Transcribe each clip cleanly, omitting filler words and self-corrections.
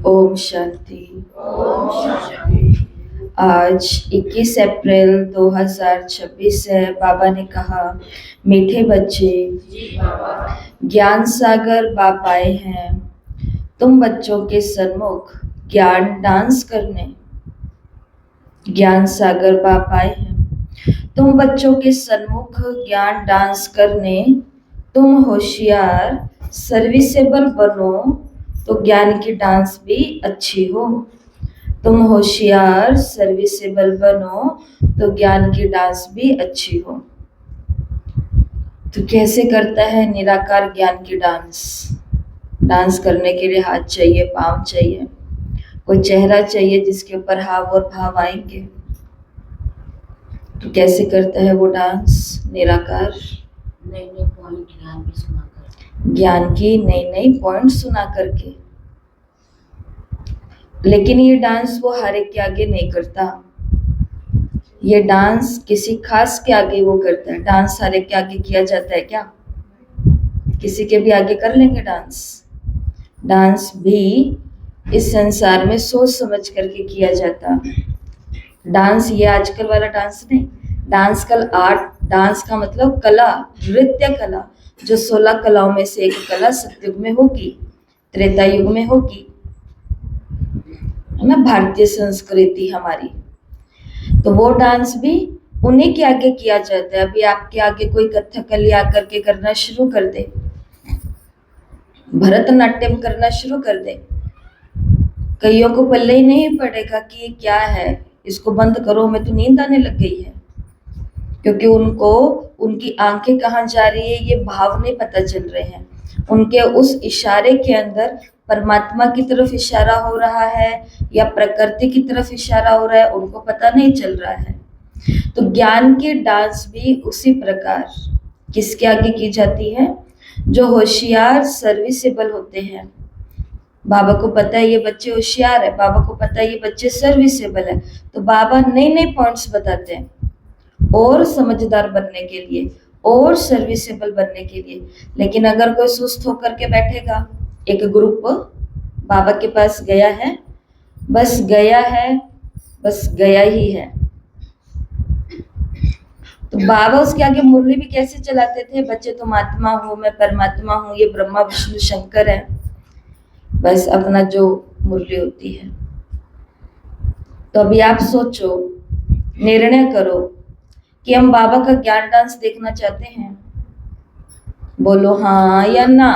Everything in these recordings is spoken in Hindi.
ओम शांति। ओम शांति। आज 21 अप्रैल 2026 है। बाबा ने कहा, मीठे बच्चे, जी बाबा। ज्ञान सागर बाप आए हैं तुम बच्चों के सन्मुख ज्ञान डांस करने। ज्ञान सागर बाप आए हैं तुम बच्चों के सन्मुख ज्ञान डांस करने। तुम होशियार सर्विसेबल बनो तो ज्ञान की डांस भी अच्छी हो। तुम होशियार सर्विसेबल बनो तो ज्ञान की डांस भी अच्छी हो। तो कैसे करता है निराकार ज्ञान की डांस? डांस करने के लिए हाथ चाहिए, पांव चाहिए, कोई चेहरा चाहिए जिसके ऊपर हाव और भाव आएंगे। तो कैसे करता है वो डांस निराकार? नए नए पॉइंट ज्ञान भी सुनाकर, ज्ञान की नई नई पॉइंट सुना करके। लेकिन ये डांस वो हर एक के आगे नहीं करता। ये डांस किसी खास के आगे वो करता है। डांस हर एक के आगे किया जाता है क्या? किसी के भी आगे कर लेंगे डांस? डांस भी इस संसार में सोच समझ करके किया जाता। डांस ये आजकल वाला डांस नहीं। डांस कल आर्ट, डांस का मतलब कला, नृत्य कला, जो 16 कलाओं में से एक कला सतयुग में होगी, त्रेता युग में होगी, है ना, भारतीय संस्कृति हमारी। तो वो डांस भी उन्हीं के आगे किया जाता है। अभी आपके आगे कोई कथकली आकर के करना शुरू कर दे, भरतनाट्यम करना शुरू कर दे, कईयों को पल्ले ही नहीं पड़ेगा कि ये क्या है, इसको बंद करो, हमें तो नींद आने लग गई है। क्योंकि उनको उनकी आंखें कहाँ जा रही है ये भाव नहीं पता चल रहे हैं। उनके उस इशारे के अंदर परमात्मा की तरफ इशारा हो रहा है या प्रकृति की तरफ इशारा हो रहा है, उनको पता नहीं चल रहा है। तो ज्ञान की डांस भी उसी प्रकार किसके आगे की जाती है? जो होशियार सर्विसेबल होते हैं। बाबा को पता है ये बच्चे होशियार है, बाबा को पता है ये बच्चे सर्विसेबल है, तो बाबा नए नए पॉइंट्स बताते हैं और समझदार बनने के लिए और सर्विसेबल बनने के लिए। लेकिन अगर कोई सुस्त होकर के बैठेगा, एक ग्रुप बाबा के पास गया है, बस गया है, बस गया ही है, तो बाबा उसके आगे मुरली भी कैसे चलाते थे? बच्चे तुम आत्मा हो, मैं परमात्मा हूँ, ये ब्रह्मा विष्णु शंकर है, बस अपना जो मुरली होती है। तो अभी आप सोचो, निर्णय करो कि हम बाबा का ज्ञान डांस देखना चाहते हैं। बोलो हाँ या ना।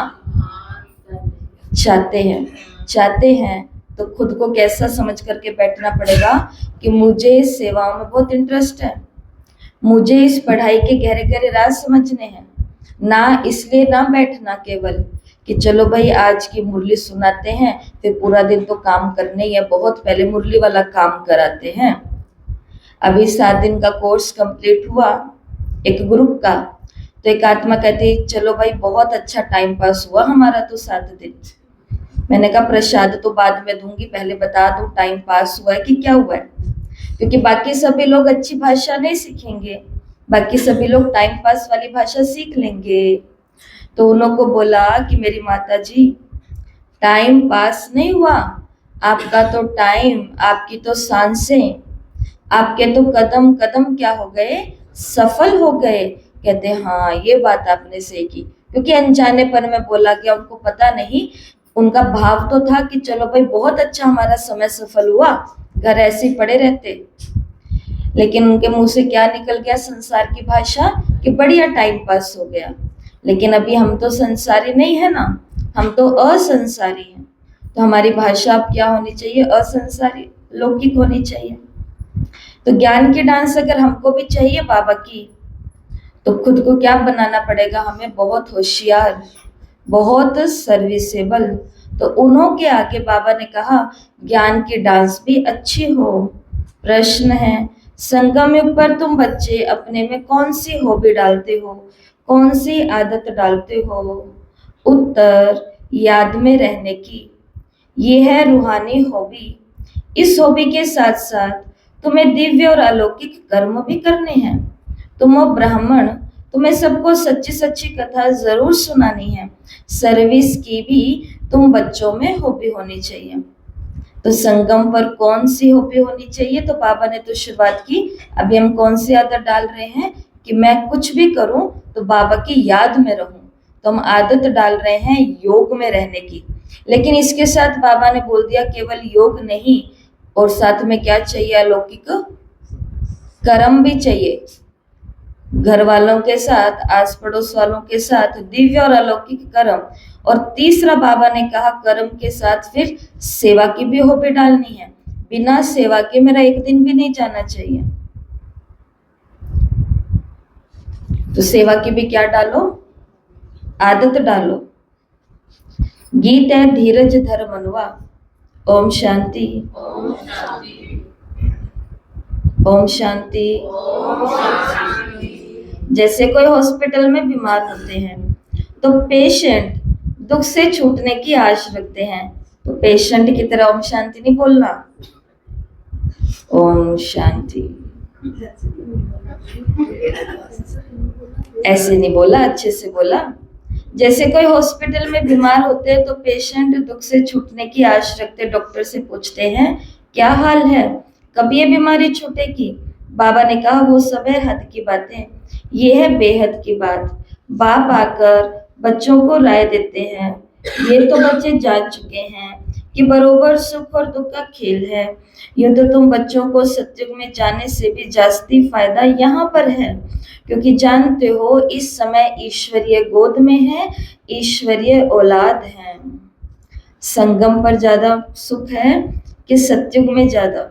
चाहते हैं। चाहते हैं तो खुद को कैसा समझ करके बैठना पड़ेगा कि मुझे इस सेवाओं में बहुत इंटरेस्ट है, मुझे इस पढ़ाई के गहरे गहरे राज समझने हैं। ना इसलिए ना बैठना केवल कि चलो भाई आज की मुरली सुनाते हैं, फिर पूरा दिन तो काम करने ही है, बहुत पहले मुरली वाला काम कराते हैं। अभी 7 दिन का कोर्स कंप्लीट हुआ एक ग्रुप का, तो एक आत्मा कहती चलो भाई बहुत अच्छा टाइम पास हुआ हमारा तो 7 दिन। मैंने कहा प्रसाद तो बाद में दूंगी, पहले बता दूं टाइम पास हुआ है कि क्या हुआ है। क्योंकि बाकी सभी लोग अच्छी भाषा नहीं सीखेंगे, बाकी सभी लोग टाइम पास वाली भाषा सीख लेंगे। तो उन को बोला कि मेरी माता जी टाइम पास नहीं हुआ, आपका तो टाइम, आपकी तो सांसें, आपके तो कदम कदम क्या हो गए? सफल हो गए। कहते हाँ ये बात आपने सही की, क्योंकि अनजाने पर मैं बोला गया, उनको पता नहीं। उनका भाव तो था कि चलो भाई बहुत अच्छा हमारा समय सफल हुआ, घर ऐसे ही पड़े रहते। लेकिन उनके मुंह से क्या निकल गया? संसार की भाषा कि बढ़िया टाइम पास हो गया। लेकिन अभी हम तो संसारी नहीं है ना, हम तो असंसारी हैं। तो हमारी भाषा अब क्या होनी चाहिए? असंसारी, लौकिक होनी चाहिए। तो ज्ञान की डांस अगर हमको भी चाहिए बाबा की, तो खुद को क्या बनाना पड़ेगा? हमें बहुत होशियार, बहुत सर्विसेबल। तो उन्हों के आगे बाबा ने कहा ज्ञान की डांस भी अच्छी हो। प्रश्न है, संगम युग पर तुम बच्चे अपने में कौन सी हॉबी डालते हो, कौन सी आदत डालते हो? उत्तर, याद में रहने की। ये है रूहानी हॉबी। इस हॉबी के साथ साथ तुम्हें दिव्य और अलौकिक कर्म भी करने हैं। तुम हो ब्राह्मण, तुम्हें सबको सच्ची सच्ची कथा जरूर सुनानी है। सर्विस की भी तुम बच्चों में हॉबी होनी चाहिए। तो संगम पर कौन सी हॉबी होनी चाहिए? तो बाबा ने तो शुरुआत की, अभी हम कौन सी आदत डाल रहे हैं कि मैं कुछ भी करूं तो बाबा की याद में रहूं। तो हम आदत डाल रहे हैं योग में रहने की। लेकिन इसके साथ बाबा ने बोल दिया केवल योग नहीं, और साथ में क्या चाहिए? अलौकिक कर्म भी चाहिए। घर वालों के साथ, आस पड़ोस वालों के साथ दिव्य और अलौकिक कर्म। और तीसरा बाबा ने कहा कर्म के साथ फिर सेवा की भी हॉबी डालनी है। बिना सेवा के मेरा एक दिन भी नहीं जाना चाहिए। तो सेवा की भी क्या डालो? आदत डालो। गीत है धीरज धर मनवा। ओम शांति। ओम शांति। जैसे कोई हॉस्पिटल में बीमार होते हैं तो पेशेंट दुख से छूटने की आश रखते हैं, तो पेशेंट की तरह ओम शांति नहीं बोलना। ओम शांति ऐसे नहीं बोला, अच्छे से बोला। जैसे कोई हॉस्पिटल में बीमार होते हैं तो पेशेंट दुख से छूटने की आश रखते, डॉक्टर से पूछते हैं क्या हाल है, कब ये बीमारी छूटेगी? बाबा ने कहा वो सब है हद की बातें, ये है बेहद की बात। बाप आकर बच्चों को राय देते हैं। ये तो बच्चे जान चुके हैं कि बरोबर सुख और दुख का खेल है। यूं तो तुम बच्चों को सत्युग में जाने से भी जास्ती फायदा यहाँ पर है, क्योंकि जानते हो इस समय ईश्वरीय गोद में है, ईश्वरीय औलाद है। संगम पर ज्यादा सुख है कि सत्युग में ज्यादा?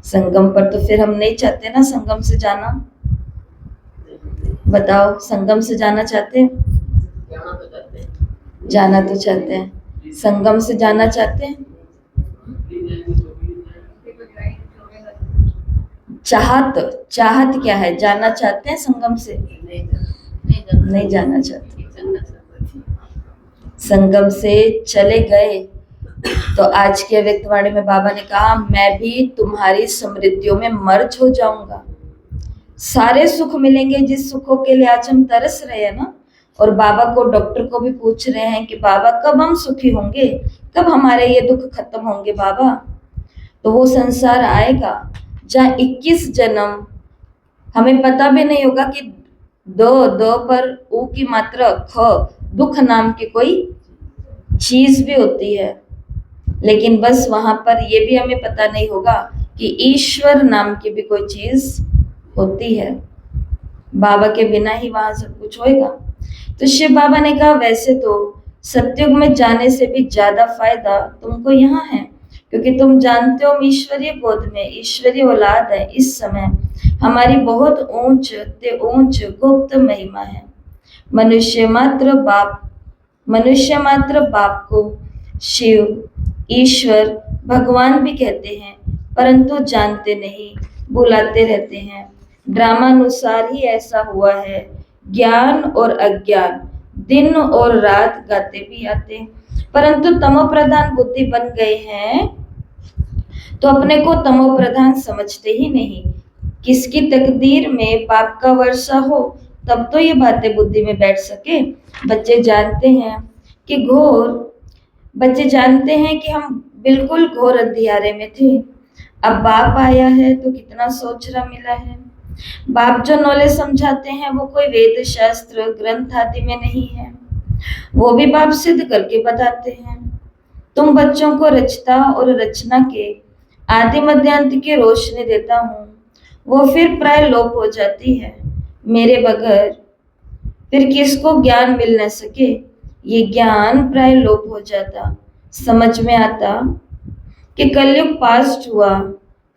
संगम पर तो फिर हम नहीं चाहते ना संगम से जाना। बताओ, संगम से जाना चाहते हैं? जाना तो चाहते हैं। संगम से जाना चाहते हैं? चाहत क्या है? जाना चाहते हैं संगम से? नहीं जाना चाहते। संगम से चले गए तो आज के व्यक्तवाणी में बाबा ने कहा मैं भी तुम्हारी समृद्धियों में मर्ज हो जाऊंगा। सारे सुख मिलेंगे जिस सुखों के लिए आज हम तरस रहे हैं ना। और बाबा को, डॉक्टर को भी पूछ रहे हैं कि बाबा कब हम सुखी होंगे, कब हमारे ये दुख खत्म होंगे बाबा? तो वो संसार आएगा जहाँ 21 जन्म हमें पता भी नहीं होगा कि दो पर ऊ की मात्रा ख, दुख नाम की कोई चीज भी होती है। लेकिन बस वहां पर ये भी हमें पता नहीं होगा कि ईश्वर नाम की भी कोई चीज होती है। बाबा के बिना ही वहां सब कुछ होएगा। तो शिव बाबा ने कहा वैसे तो सत्युग में जाने से भी ज्यादा फायदा तुमको यहाँ है, क्योंकि तुम जानते हो ईश्वरीय गोद में ईश्वरीय औलाद है। इस समय हमारी बहुत ऊंच गुप्त महिमा है। मनुष्य मात्र बाप को शिव, ईश्वर, भगवान भी कहते हैं, परंतु जानते नहीं, बुलाते रहते हैं। ड्रामानुसार ही ऐसा हुआ है। ज्ञान और अज्ञान दिन और रात गाते भी आते, परंतु तमो प्रधान बुद्धि बन गए हैं तो अपने को तमो प्रधान समझते ही नहीं। किसकी तकदीर में पाप का वर्षा हो तब तो ये बातें बुद्धि में बैठ सके। बच्चे जानते हैं कि हम बिल्कुल घोर अंधियारे में थे। अब बाप आया है तो कितना सोचना मिला है। बाप जो नॉलेज समझाते हैं वो कोई वेद शास्त्र ग्रंथ आदि में नहीं है, वो भी बाप सिद्ध करके बताते हैं। तुम बच्चों को रचता और रचना के आदि मध्यांत की रोशनी देता हूँ, वो फिर प्राय लोप हो जाती है। मेरे बगैर फिर किसको ज्ञान मिल न सके, ये ज्ञान प्राय लोप हो जाता। समझ में आता कि कलयुग पास्ट हुआ,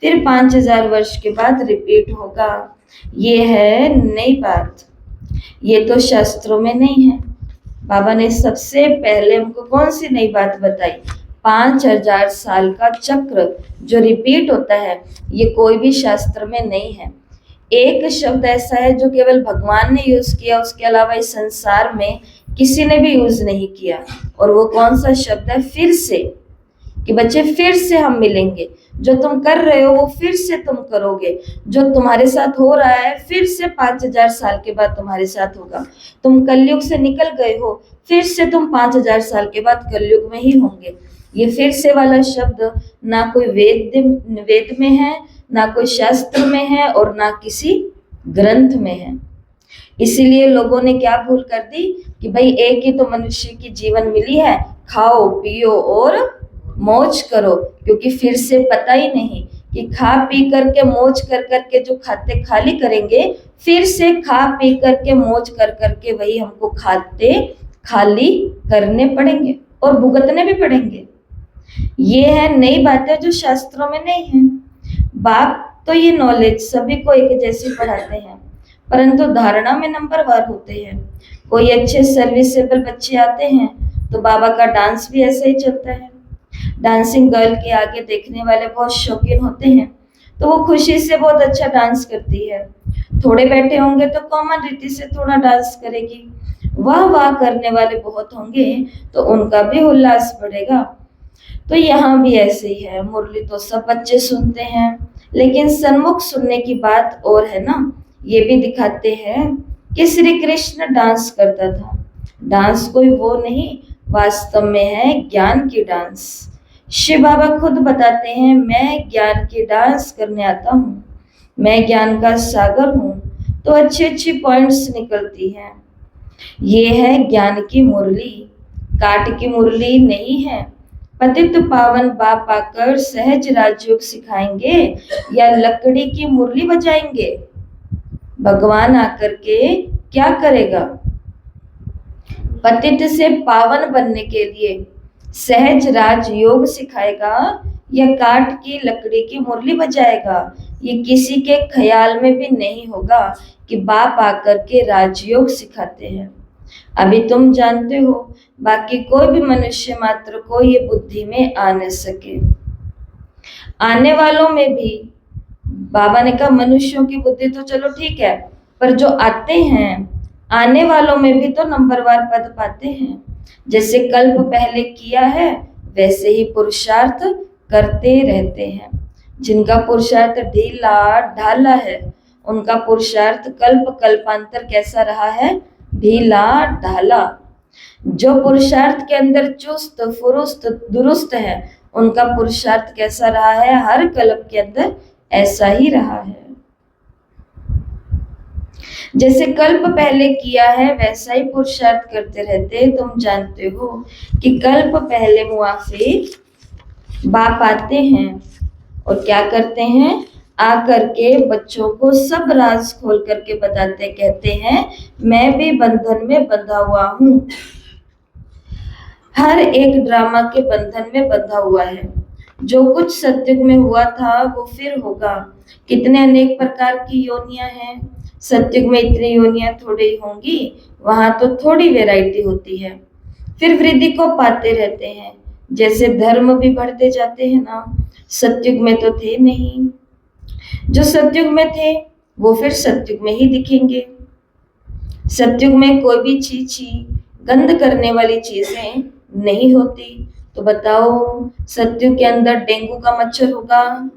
फिर 5000 वर्ष के बाद रिपीट होगा। ये है नई बात, ये तो शास्त्रों में नहीं है। बाबा ने सबसे पहले हमको कौन सी नई बात बताई? 5000 साल का चक्र जो रिपीट होता है, ये कोई भी शास्त्र में नहीं है। एक शब्द ऐसा है जो केवल भगवान ने यूज किया, उसके अलावा इस संसार में किसी ने भी यूज नहीं किया। और वो कौन सा शब्द है? फिर से। कि बच्चे फिर से हम मिलेंगे, जो तुम कर रहे हो वो फिर से तुम करोगे, जो तुम्हारे साथ हो रहा है फिर से 5000 साल के बाद तुम्हारे साथ होगा। तुम कलयुग से निकल गए हो, फिर से तुम 5000 साल के बाद कलयुग में ही होंगे। ये फिर से वाला शब्द ना कोई वेद में है, ना कोई शास्त्र में है, और ना किसी ग्रंथ में है। इसीलिए लोगों ने क्या भूल कर दी कि भाई एक ही तो मनुष्य की जीवन मिली है, खाओ पियो और मौज करो, क्योंकि फिर से पता ही नहीं कि खा पी करके मौज कर करके जो खाते खाली करेंगे, फिर से खा पी करके मौज कर करके वही हमको खाते खाली करने पड़ेंगे और भुगतने भी पड़ेंगे। ये है नई बातें जो शास्त्रों में नहीं है। बाप तो ये नॉलेज सभी को एक जैसी पढ़ाते हैं, परंतु धारणा में नंबरवार होते हैं। कोई अच्छे सर्विसेबल बच्चे आते हैं तो बाबा का डांस भी ऐसा ही चलता है। डांसिंग गर्ल के आगे देखने वाले बहुत शौकीन होते हैं, तो वो खुशी से बहुत अच्छा डांस करती है। थोड़े बैठे होंगे तो कॉमन रीति से थोड़ा डांस करेगी। वाह वाह करने वाले बहुत होंगे तो उनका भी उल्लास बढ़ेगा। तो यहाँ भी ऐसे ही है। मुरली तो सब बच्चे सुनते हैं, लेकिन सन्मुख सुनने की बात और है ना। ये भी दिखाते हैं कि श्री कृष्ण डांस करता था। डांस कोई वो नहीं, वास्तव में है ज्ञान की डांस। शिव बाबा खुद बताते हैं, मैं ज्ञान की डांस करने आता हूँ, मैं ज्ञान का सागर हूँ। तो अच्छी अच्छी पॉइंट्स निकलती हैं। ये है ज्ञान की मुरली, काट की मुरली नहीं है। पतित पावन बाप आकर सहज राजयोग सिखाएंगे या लकड़ी की मुरली बजाएंगे? भगवान आकर के क्या करेगा? पतित से पावन बनने के लिए सहज राज योग सिखाएगा या काट की लकड़ी की मुरली बजाएगा? ये किसी के ख्याल में भी नहीं होगा कि बाप आकर के राजयोग सिखाते हैं। अभी तुम जानते हो, बाकी कोई भी मनुष्य मात्र को ये बुद्धि में आ न सके। आने वालों में भी बाबा ने कहा मनुष्यों की बुद्धि तो चलो ठीक है, पर जो आते हैं आने वालों में भी तो नंबरवार पद पाते हैं। जैसे कल्प पहले किया है वैसे ही पुरुषार्थ करते रहते हैं। जिनका पुरुषार्थ ढीला ढाला है, उनका पुरुषार्थ कल्प कल्पांतर कैसा रहा है? ढीला ढाला। जो पुरुषार्थ के अंदर चुस्त फुरुस्त दुरुस्त है, उनका पुरुषार्थ कैसा रहा है? हर कल्प के अंदर ऐसा ही रहा है। जैसे कल्प पहले किया है वैसा ही पुरुषार्थ करते रहते। तुम जानते हो कि कल्प पहले मुआफिक बाप आते हैं और क्या करते हैं? आकर के बच्चों को सब राज खोल करके बताते, कहते हैं मैं भी बंधन में बंधा हुआ हूँ। हर एक ड्रामा के बंधन में बंधा हुआ है। जो कुछ सत्युग में हुआ था वो फिर होगा। कितने अनेक प्रकार की योनियां हैं। सत्युग में इतनी योनियां थोड़ी ही होंगी, वहां तो थोड़ी वैरायटी होती है। फिर वृद्धि को पाते रहते हैं। जैसे धर्म भी बढ़ते जाते हैं ना, सत्युग में तो थे नहीं। जो सत्युग में थे वो फिर सत्युग में ही दिखेंगे। सत्युग में कोई भी चीची गंध करने वाली चीजें नहीं होती। तो बताओ, सत्युग के अंदर डेंगू का मच्छर होगा,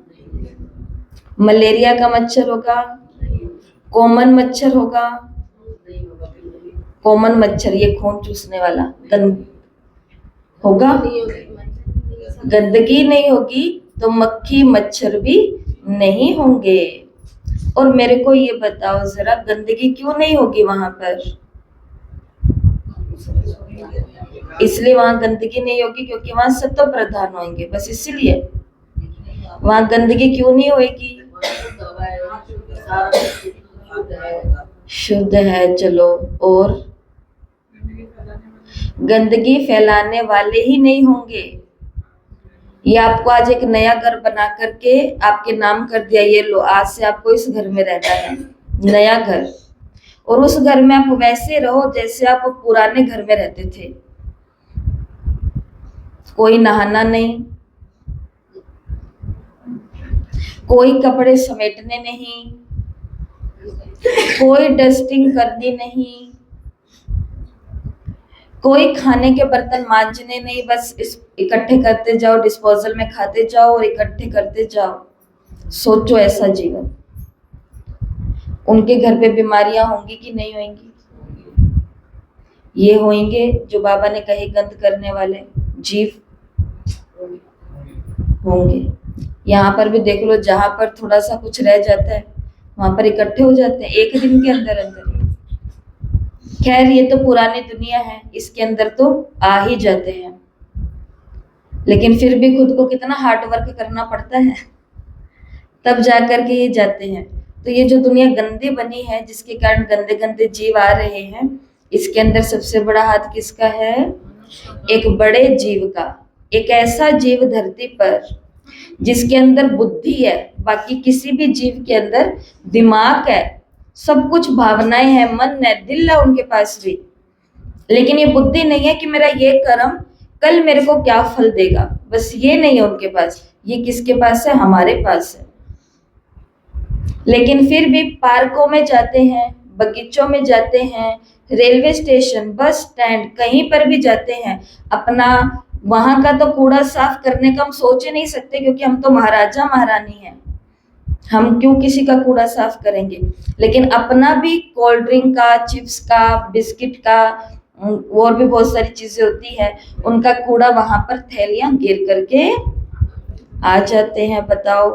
मलेरिया का मच्छर होगा, कॉमन मच्छर होगा? कॉमन मच्छर ये खून चूसने वाला गंद होगा? गंदगी नहीं होगी तो मक्खी मच्छर भी नहीं होंगे। और मेरे को ये बताओ जरा, गंदगी क्यों नहीं होगी वहां पर? इसलिए वहां गंदगी नहीं होगी क्योंकि वहां सत्व प्रधान होंगे, बस इसीलिए वहां गंदगी क्यों नहीं होगी? शुद्ध है। चलो, और गंदगी फैलाने वाले ही नहीं होंगे। ये आपको आज एक नया घर बना करके आपके नाम कर दिया, ये लो आज से आपको इस घर में रहना है, नया घर। और उस घर में आप वैसे रहो जैसे आप पुराने घर में रहते थे। कोई नहाना नहीं, कोई कपड़े समेटने नहीं, कोई डस्टिंग करनी नहीं, कोई खाने के बर्तन मांजने नहीं, बस इकट्ठे करते जाओ, डिस्पोजल में खाते जाओ और इकट्ठे करते जाओ। सोचो ऐसा जीवन, उनके घर पे बीमारियां होंगी कि नहीं होंगी? ये होंगे जो बाबा ने कहे गंध करने वाले जीव होंगे। यहाँ पर भी देख लो, जहां पर थोड़ा सा कुछ रह जाता है वहां पर इकट्ठे हो जाते हैं एक दिन के अंदर अंदर। खैर ये तो पुरानी दुनिया है, इसके अंदर तो आ ही जाते हैं, लेकिन फिर भी खुद को कितना हार्ड वर्क करना पड़ता है, तब जाकर के ये जाते हैं। तो ये जो दुनिया गंदी बनी है, जिसके कारण गंदे गंदे जीव आ रहे हैं, इसके अंदर सबसे बड़ा हाथ किसका है? एक बड़े जीव का। एक ऐसा जीव धरती पर जिसके अंदर बुद्धि है, बाकी किसी भी जीव के अंदर दिमाग है, सब कुछ भावनाएं हैं, मन है, दिल है उनके पास भी, लेकिन ये बुद्धि नहीं है कि मेरा ये कर्म कल मेरे को क्या फल देगा, बस ये नहीं है उनके पास। ये किसके पास है? हमारे पास है। लेकिन फिर भी पार्कों में जाते हैं, बगीचों में जाते हैं, रेलवे स्टेशन, बस स्टैंड, कहीं पर भी जाते हैं, अपना वहां का तो कूड़ा साफ करने का हम सोच ही नहीं सकते, क्योंकि हम तो महाराजा महारानी हैं, हम क्यों किसी का कूड़ा साफ करेंगे। लेकिन अपना भी कोल्ड ड्रिंक का, चिप्स का, बिस्किट का, और भी बहुत सारी चीजें होती है, उनका कूड़ा वहां पर थैलियां गिर करके आ जाते हैं। बताओ,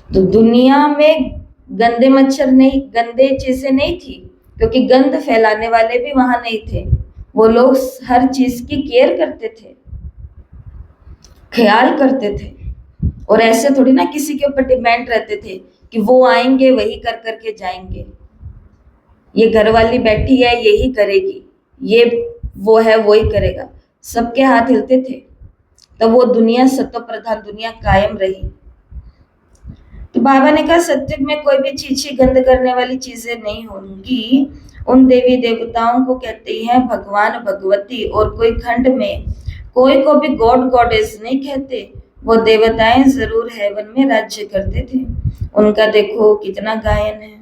तो दुनिया में गंदे मच्छर नहीं, गंदे चीजें नहीं थी, क्योंकि गंद फैलाने वाले भी वहां नहीं थे। वो लोग हर चीज की केयर करते थे, ख्याल करते थे, और ऐसे थोड़ी ना किसी के ऊपर डिपेंड रहते थे कि वो आएंगे वही कर करके जाएंगे, ये घर वाली बैठी है यही करेगी, ये वो है वो ही करेगा। सबके हाथ हिलते थे, तब वो दुनिया सत्व प्रधान दुनिया कायम रही। तो बाबा ने कहा सत्युग में कोई भी चीची गंद करने वाली चीजें नहीं होंगी। उन देवी देवताओं को कहते हैं भगवान भगवती, और कोई खंड में कोई को भी गॉड गॉडेस नहीं कहते। वो देवताएं जरूर हेवन में राज्य करते थे, उनका देखो कितना गायन है।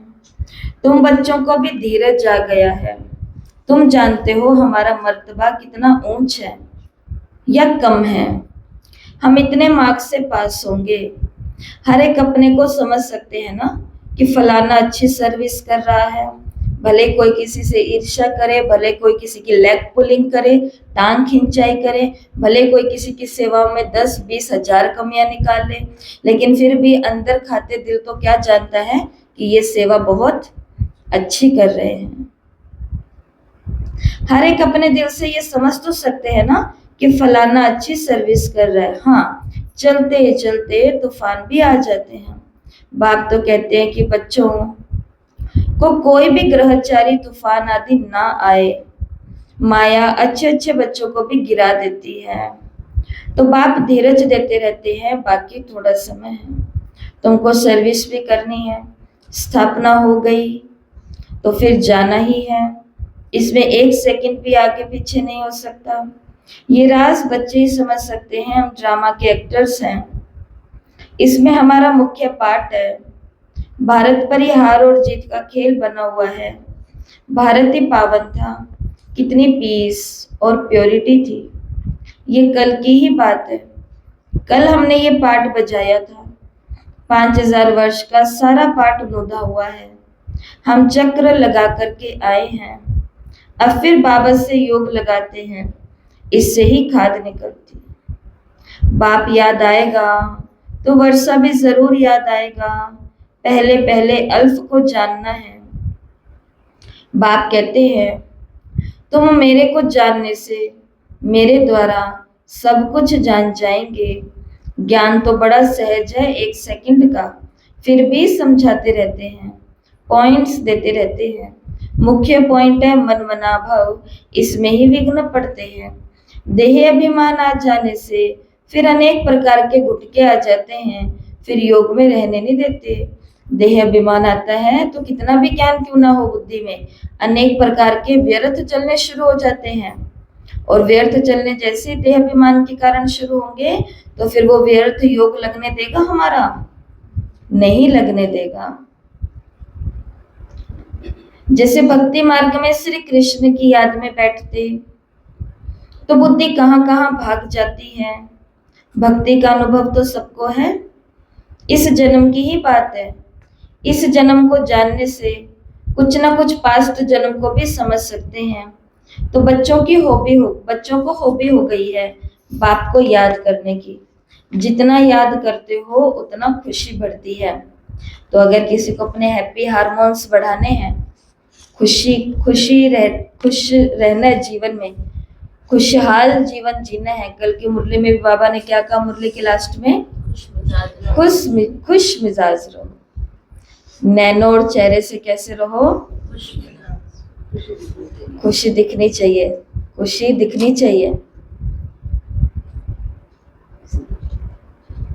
तुम बच्चों को भी धीरज आ गया है, तुम जानते हो हमारा मर्तबा कितना ऊंच है या कम है, हम इतने मार्क्स से पास होंगे। हर एक अपने को समझ सकते हैं ना कि फलाना अच्छी सर्विस कर रहा है, भले कोई किसी से ईर्ष्या करे, भले कोई किसी की लेग पुलिंग करे, टांग खिंचाई करे, भले कोई किसी की सेवा में 10-20 हजार कमियां निकाल ले, लेकिन फिर भी अंदर खाते दिल तो क्या जानता है कि ये सेवा बहुत अच्छी कर रहे हैं। हर एक अपने दिल से ये समझ तो सकते हैं ना कि फलाना अच्छी सर्विस कर रहा है। हाँ, चलते चलते तूफान भी आ जाते हैं। बाप तो कहते हैं कि बच्चों को कोई भी ग्रहचारी तूफान आदि ना आए, माया अच्छे अच्छे बच्चों को भी गिरा देती है। तो बाप धीरज देते रहते हैं, बाकी थोड़ा समय है, तुमको सर्विस भी करनी है, स्थापना हो गई तो फिर जाना ही है, इसमें 1 सेकंड भी आगे पीछे नहीं हो सकता। ये राज बच्चे ही समझ सकते हैं, हम ड्रामा के एक्टर्स हैं, इसमें हमारा मुख्य पार्ट है। भारत पर ही हार और जीत का खेल बना हुआ है। भारत ही पावन था, कितनी पीस और प्योरिटी थी, ये कल की ही बात है। कल हमने ये पार्ट बजाया था, 5000 वर्ष का सारा पार्ट नोधा हुआ है, हम चक्र लगा करके आए हैं, अब फिर बाबा से योग लगाते हैं, इससे ही खाद निकलती। बाप याद आएगा तो वर्षा भी जरूर याद आएगा, पहले पहले अल्फ को जानना है। बाप कहते हैं तुम मेरे को जानने से मेरे द्वारा सब कुछ जान जाएंगे। ज्ञान तो बड़ा सहज है, 1 सेकंड का, फिर भी समझाते रहते हैं, पॉइंट्स देते रहते हैं। मुख्य पॉइंट है मन मना भाव, इसमें ही विघ्न पड़ते हैं। देह अभिमान आ जाने से फिर अनेक प्रकार के गुटके आ जाते हैं, फिर योग में रहने नहीं देते। देह अभिमान आता है तो कितना भी ज्ञान क्यों ना हो बुद्धि में, अनेक प्रकार के व्यर्थ चलने शुरू हो जाते हैं, और व्यर्थ चलने जैसे देह अभिमान के कारण शुरू होंगे तो फिर वो व्यर्थ योग लगने देगा हमारा? नहीं लगने देगा। जैसे भक्ति मार्ग में श्री कृष्ण की याद में बैठते तो बुद्धि कहाँ कहाँ भाग जाती है। भक्ति का अनुभव तो सबको है, इस जन्म की ही बात है। इस जन्म को जानने से कुछ ना कुछ पास्ट जन्म को भी समझ सकते हैं। तो बच्चों को हॉबी हो गई है बाप को याद करने की। जितना याद करते हो उतना खुशी बढ़ती है। तो अगर किसी को अपने हैप्पी हार्मोन्स बढ़ाने हैं, खुश रहना है जीवन में, खुशहाल जीवन जीना है। कल की मुरली में भी बाबा ने क्या कहा, मुरली के लास्ट में, खुश मिजाज रहो। नैनो और चेहरे से कैसे रहो, खुशी दिखनी चाहिए, खुशी दिखनी चाहिए।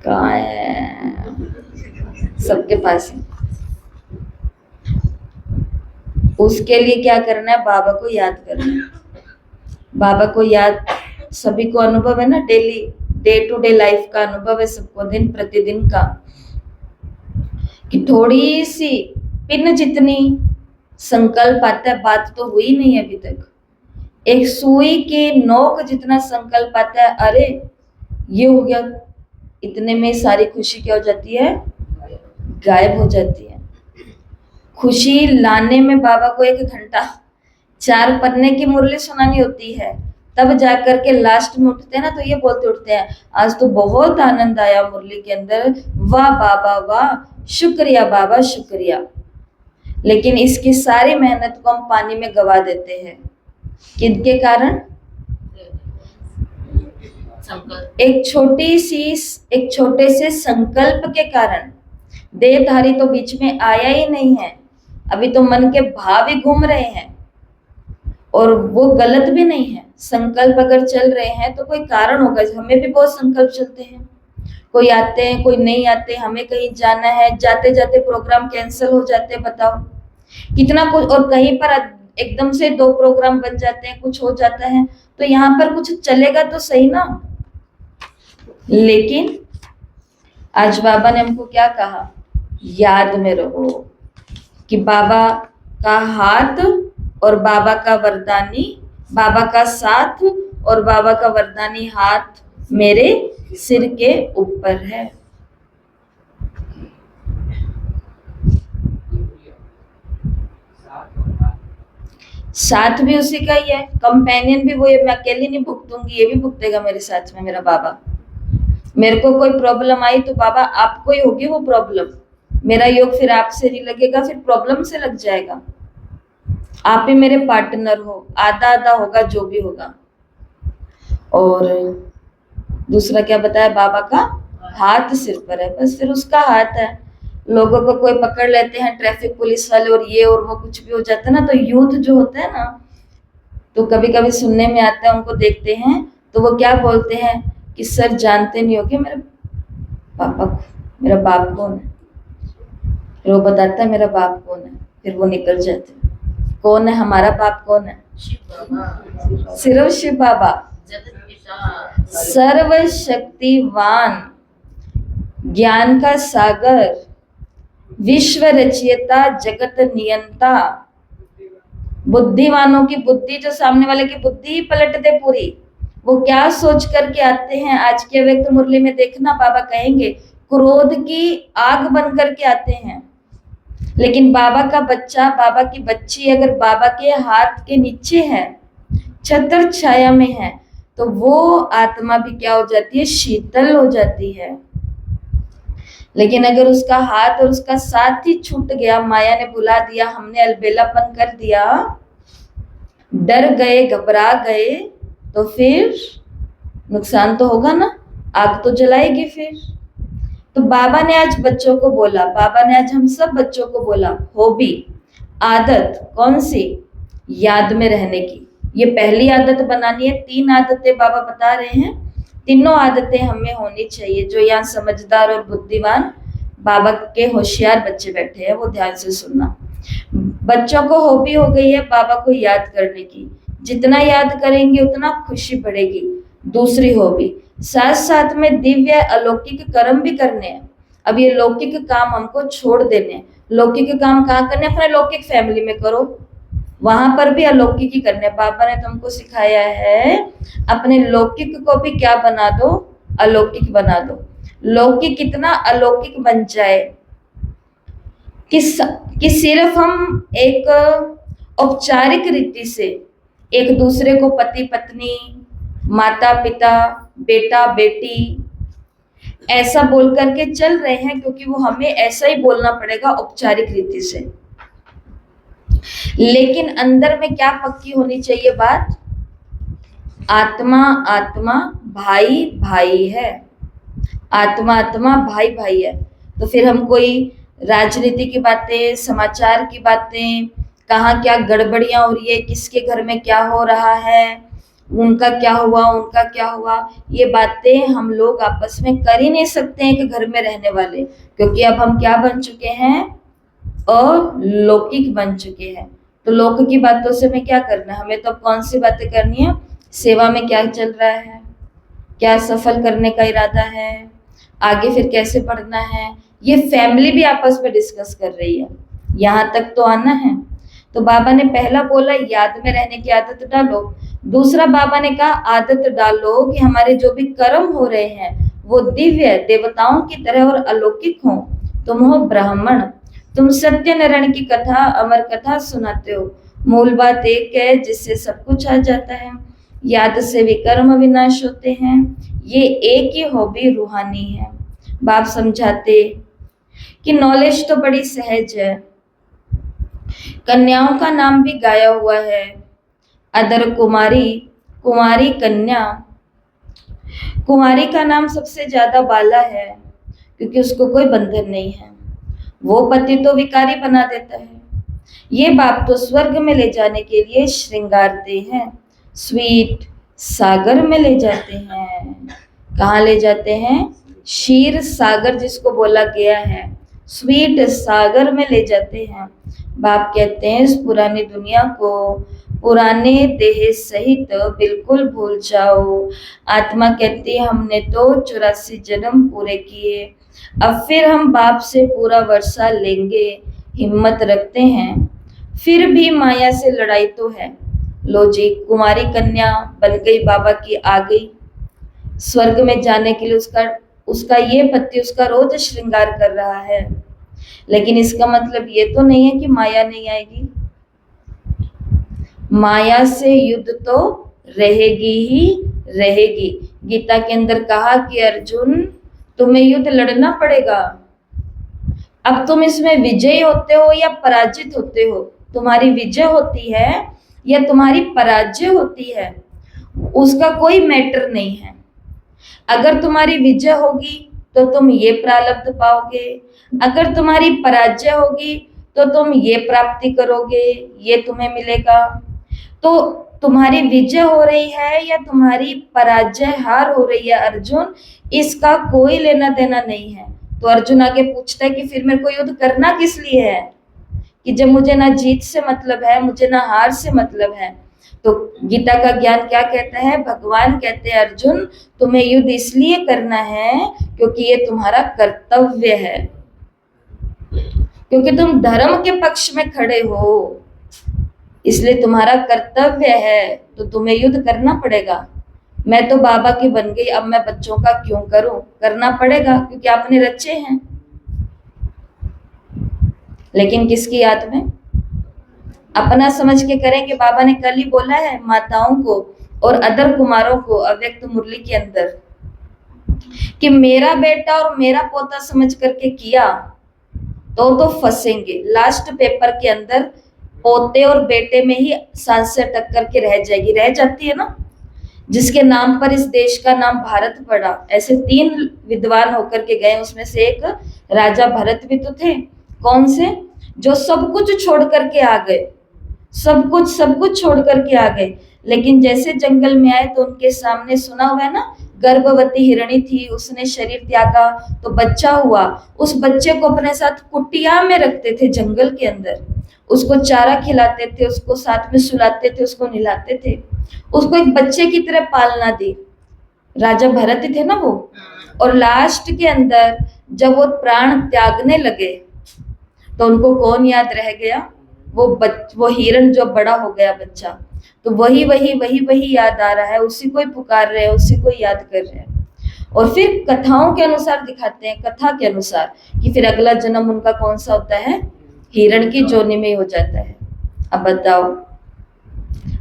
कहाँ है, सबके पास है। उसके लिए क्या करना है, बाबा को याद करना है। बाबा को याद सभी को अनुभव है ना, daily day to day life का अनुभव है सबको, दिन प्रतिदिन का, कि थोड़ी सी पिन जितनी संकल्प आता है, बात तो हुई नहीं है अभी तक। एक सुई के नोक जितना संकल्प आता है, अरे ये हो गया, इतने में सारी खुशी क्या हो जाती है, गायब हो जाती है। खुशी लाने में बाबा को 1 घंटा 4 पन्ने की मुरली सुनानी होती है, तब जाकर के लास्ट में उठते हैं ना, तो ये बोलते उठते हैं, आज तो बहुत आनंद आया मुरली के अंदर, वाह बाबा वाह, शुक्रिया बाबा शुक्रिया। लेकिन इसकी सारी मेहनत को हम पानी में गवा देते हैं। किनके कारण, एक छोटे से संकल्प के कारण। देहधारी तो बीच में आया ही नहीं है, अभी तो मन के भाव ही घूम रहे हैं, और वो गलत भी नहीं है। संकल्प अगर चल रहे हैं तो कोई कारण होगा। हमें भी बहुत संकल्प चलते हैं, कोई आते हैं कोई नहीं आते, हमें कहीं जाना है, जाते जाते प्रोग्राम कैंसिल हो जाते हैं, बताओ कितना कुछ। और कहीं पर एकदम से 2 प्रोग्राम बन जाते हैं, कुछ हो जाता है, तो यहाँ पर कुछ चलेगा तो सही ना। लेकिन आज बाबा ने हमको क्या कहा, याद में रहो कि बाबा का हाथ और बाबा का वरदानी, बाबा का साथ और बाबा का वरदानी हाथ मेरे सिर के ऊपर है। साथ भी उसी का ही है, कंपेनियन भी वो है। मैं अकेली नहीं भुगतूंगी, ये भी भुगतेगा मेरे साथ में मेरा बाबा। मेरे को कोई प्रॉब्लम आई तो बाबा आपको ही होगी वो प्रॉब्लम, मेरा योग फिर आपसे नहीं लगेगा, फिर प्रॉब्लम से लग जाएगा। आप ही मेरे पार्टनर हो, आधा आधा होगा जो भी होगा। और दूसरा क्या बताया, बाबा का हाथ सिर पर है, बस फिर उसका हाथ है। लोगों को कोई पकड़ लेते हैं, ट्रैफिक पुलिस वाले और ये और वो, कुछ भी हो जाता है ना, तो यूथ जो होता है ना, तो कभी कभी सुनने में आता है, उनको देखते हैं तो वो क्या बोलते हैं कि सर जानते नहीं हो क्या मेरे पापा को, मेरा बाप कौन है। फिर वो बताता है मेरा बाप कौन है, फिर वो निकल जाते हैं। कौन है हमारा बाप, कौन है, सिर्फ शिव बाबा, सर्वशक्तिवान, ज्ञान का सागर, विश्व रचयिता, जगत नियंता, बुद्धिमानों की बुद्धि, जो सामने वाले की बुद्धि ही पलट दे पूरी। वो क्या सोच करके आते हैं, आज के व्यक्त मुरली में देखना, बाबा कहेंगे क्रोध की आग बन करके आते हैं। लेकिन बाबा का बच्चा, बाबा की बच्ची अगर बाबा के हाथ के नीचे है, छत्र छाया में है, तो वो आत्मा भी क्या हो जाती है, शीतल हो जाती है। लेकिन अगर उसका हाथ और उसका साथ ही छूट गया, माया ने बुला दिया, हमने अलबेलापन कर दिया, डर गए, घबरा गए, तो फिर नुकसान तो होगा ना, आग तो जलाएगी फिर। तो बाबा ने आज बच्चों को बोला, बाबा ने आज हम सब बच्चों को बोला, हॉबी, आदत कौन सी, याद में रहने की। ये पहली आदत बनानी है। 3 आदतें बाबा बता रहे हैं, तीनों आदतें हमें होनी चाहिए। जो यहाँ समझदार और बुद्धिमान बाबा के होशियार बच्चे बैठे हैं, वो ध्यान से सुनना। बच्चों को हॉबी हो गई है बाबा को याद करने की, जितना याद करेंगे उतना खुशी बढ़ेगी। दूसरी हॉबी, साथ साथ में दिव्य अलौकिक कर्म भी करने हैं। अब ये लौकिक काम हमको छोड़ देने हैं। लौकिक काम कहाँ करने, अपने लौकिक फैमिली में करो, वहां पर भी अलौकिक ही करने। बाबा ने तुमको सिखाया है अपने लौकिक को भी क्या बना दो, अलौकिक बना दो। लौकिक कितना अलौकिक बन जाए कि सिर्फ हम एक औपचारिक रीति से एक दूसरे को पति पत्नी, माता पिता, बेटा बेटी ऐसा बोल करके चल रहे हैं, क्योंकि वो हमें ऐसा ही बोलना पड़ेगा औपचारिक रीति से। लेकिन अंदर में क्या पक्की होनी चाहिए बात? आत्मा आत्मा भाई भाई है, आत्मा आत्मा भाई भाई है। तो फिर हम कोई राजनीति की बातें, समाचार की बातें, कहाँ क्या गड़बड़ियां हो रही है, किसके घर में क्या हो रहा है, उनका क्या हुआ, उनका क्या हुआ, ये बातें हम लोग आपस में कर ही नहीं सकते हैं कि घर में रहने वाले, क्योंकि अब हम क्या बन चुके हैं, अलौकिक बन चुके हैं। तो लोक की बातों से हमें क्या करना है? हमें तो अब कौन सी बातें करनी है? सेवा में क्या चल रहा है, क्या सफल करने का इरादा है, आगे फिर कैसे बढ़ना है, ये फैमिली भी आपस में डिस्कस कर रही है। यहाँ तक तो आना है। तो बाबा ने पहला बोला याद में रहने की आदत डालो। दूसरा बाबा ने कहा आदत डालो कि हमारे जो भी कर्म हो रहे हैं वो दिव्य देवताओं की तरह और अलौकिक हो। तुम हो ब्राह्मण, तुम सत्यनारायण की कथा, अमर कथा सुनाते हो। मूल बात एक है जिससे सब कुछ आ जाता है। याद से भी कर्म विनाश होते हैं। ये एक ही हॉबी रूहानी है। बाप समझाते कि नॉलेज तो बड़ी सहज है। कन्याओं का नाम भी गाया हुआ है, अदर कुमारी, कुमारी कन्या। कुमारी का नाम सबसे ज्यादा बाला है, क्योंकि उसको कोई बंधन नहीं है। वो पति तो विकारी बना देता है। ये बाप तो स्वर्ग में ले जाने के लिए श्रृंगारते हैं, स्वीट सागर में ले जाते हैं। कहाँ ले जाते हैं? क्षीर सागर जिसको बोला गया है, स्वीट सागर में ले जाते हैं। बाप कहते हैं इस पुरानी दुनिया को पुराने देह सहित बिल्कुल भूल जाओ। आत्मा कहती है हमने तो 84 जन्म पूरे किए, अब फिर हम बाप से पूरा वर्षा लेंगे, हिम्मत रखते हैं। फिर भी माया से लड़ाई तो है। लो जी, कुमारी कन्या बन गई, बाबा की आ गई। स्वर्ग में जाने के लिए उसका ये पति उसका रोज श्रृंगार कर रहा है। लेकिन इसका मतलब ये तो नहीं है कि माया नहीं आएगी। माया से युद्ध तो रहेगी ही रहेगी। गीता के अंदर कहा कि अर्जुन तुम्हें युद्ध लड़ना पड़ेगा। अब तुम इसमें विजयी होते हो या पराजित होते हो, तुम्हारी विजय होती है या तुम्हारी पराजय होती है, उसका कोई मैटर नहीं है। अगर तुम्हारी विजय होगी तो तुम ये प्रारब्ध पाओगे, अगर तुम्हारी पराजय होगी तो तुम ये प्राप्ति करोगे, ये तुम्हें मिलेगा। तो तुम्हारी विजय हो रही है या तुम्हारी पराजय हार हो रही है अर्जुन, इसका कोई लेना देना नहीं है। तो अर्जुन आगे पूछता है कि फिर मेरे को युद्ध करना किस लिए है, कि जब मुझे ना जीत से मतलब है, मुझे ना हार से मतलब है। तो गीता का ज्ञान क्या कहता है? भगवान कहते हैं अर्जुन तुम्हें युद्ध इसलिए करना है क्योंकि ये तुम्हारा कर्तव्य है, क्योंकि तुम धर्म के पक्ष में खड़े हो, इसलिए तुम्हारा कर्तव्य है, तो तुम्हें युद्ध करना पड़ेगा। मैं तो बाबा की बन गई, अब मैं बच्चों का क्यों करूं? करना पड़ेगा क्योंकि आपने रचे हैं। लेकिन किसकी याद में? अपना समझ के करेंगे। बाबा ने कल ही बोला है माताओं को और अदर कुमारों को अव्यक्त मुरली के अंदर कि मेरा बेटा और मेरा पोता समझ करके किया तो फंसेंगे। लास्ट पेपर के अंदर पोते और बेटे में ही सांस से टक्कर के रह जाएगी, रह जाती है ना। जिसके नाम पर इस देश का नाम भारत पड़ा, ऐसे 3 विद्वान होकर के गए, उसमें से एक राजा भरत भी तो थे। कौन से? जो सब कुछ छोड़ करके आ गए, सब कुछ छोड़ करके आ गए। लेकिन जैसे जंगल में आए तो उनके सामने, सुना हुआ है ना, गर्भवती हिरणी थी, उसने शरीर त्यागा तो बच्चा हुआ। उस बच्चे को अपने साथ कुटिया में रखते थे जंगल के अंदर, उसको चारा खिलाते थे, उसको साथ में सुलाते थे, उसको नहलाते थे, उसको एक बच्चे की तरह पालना दी। राजा भरत थे ना वो। और लास्ट के अंदर जब वो प्राण त्यागने लगे तो उनको कौन याद रह गया? वो हिरण जो बड़ा हो गया बच्चा, तो वही वही वही वही याद आ रहा है, उसी को ही पुकार रहे हैं, उसी को ही याद कर रहे हैं। और फिर कथाओं के अनुसार दिखाते हैं, कथा के अनुसार, कि फिर अगला जन्म उनका कौन सा होता है, हिरण की जोनी में हो जाता है। अब बताओ,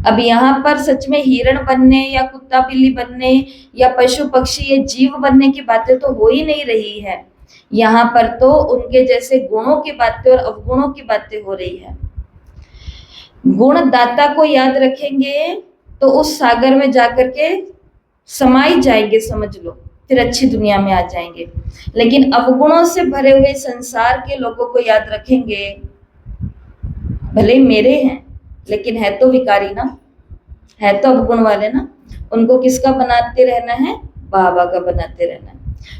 अब यहाँ पर सच में हिरण बनने या कुत्ता बिल्ली बनने या पशु पक्षी ये जीव बनने की बातें तो हो ही नहीं रही है। यहाँ पर तो उनके जैसे गुणों की बातें और अवगुणों की बातें हो रही है। गुणदाता को याद रखेंगे तो उस सागर में जाकर के समा ही जाएंगे, समझ लो, फिर अच्छी दुनिया में आ जाएंगे। लेकिन अवगुणों से भरे हुए संसार के लोगों को याद रखेंगे, भले ही मेरे हैं लेकिन है तो विकारी ना, है तो अवगुण वाले ना, उनको किसका बनाते रहना है, बाबा का बनाते रहना है।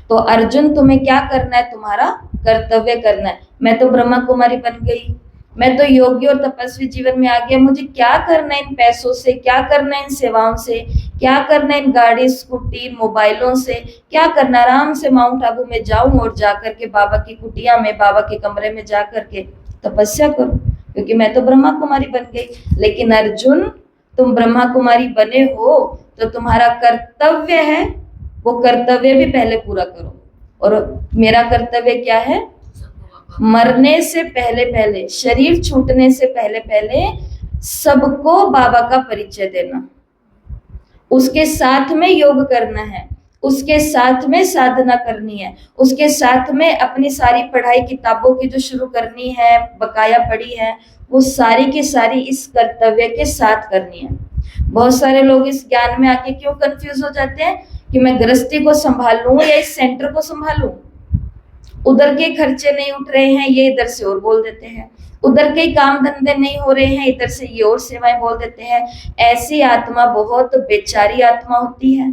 तो अर्जुन तुम्हें क्या करना है, तुम्हारा कर्तव्य करना है। मैं तो ब्रह्मा कुमारी बन गई, मैं तो योगी और तपस्वी जीवन में आ गया, मुझे क्या करना है इन पैसों से, क्या करना है इन सेवाओं से, क्या करना है इन गाड़ी स्कूटी मोबाइलों से, क्या करना, आराम से माउंट आबू में जाऊं और जाकर के बाबा की कुटिया में, बाबा के कमरे में जाकर के तपस्या करूं, क्योंकि मैं तो ब्रह्मा कुमारी बन गई। लेकिन अर्जुन, तुम ब्रह्मा कुमारी बने हो तो तुम्हारा कर्तव्य है, वो कर्तव्य भी पहले पूरा करो। और मेरा कर्तव्य क्या है, मरने से पहले पहले, शरीर छूटने से पहले पहले सबको बाबा का परिचय देना, उसके साथ में योग करना है, उसके साथ में साधना करनी है, उसके साथ में अपनी सारी पढ़ाई किताबों की जो शुरू करनी है, बकाया पड़ी है, वो सारी की सारी इस कर्तव्य के साथ करनी है। बहुत सारे लोग इस ज्ञान में आके क्यों कंफ्यूज हो जाते हैं कि मैं गृहस्थी को संभालूं या इस सेंटर को संभालूं, उधर के खर्चे नहीं उठ रहे हैं, ये इधर से और बोल देते हैं, उधर के काम धंधे नहीं हो रहे हैं, इधर से ये और सेवाएं बोल देते हैं। ऐसी आत्मा बहुत बेचारी आत्मा होती है,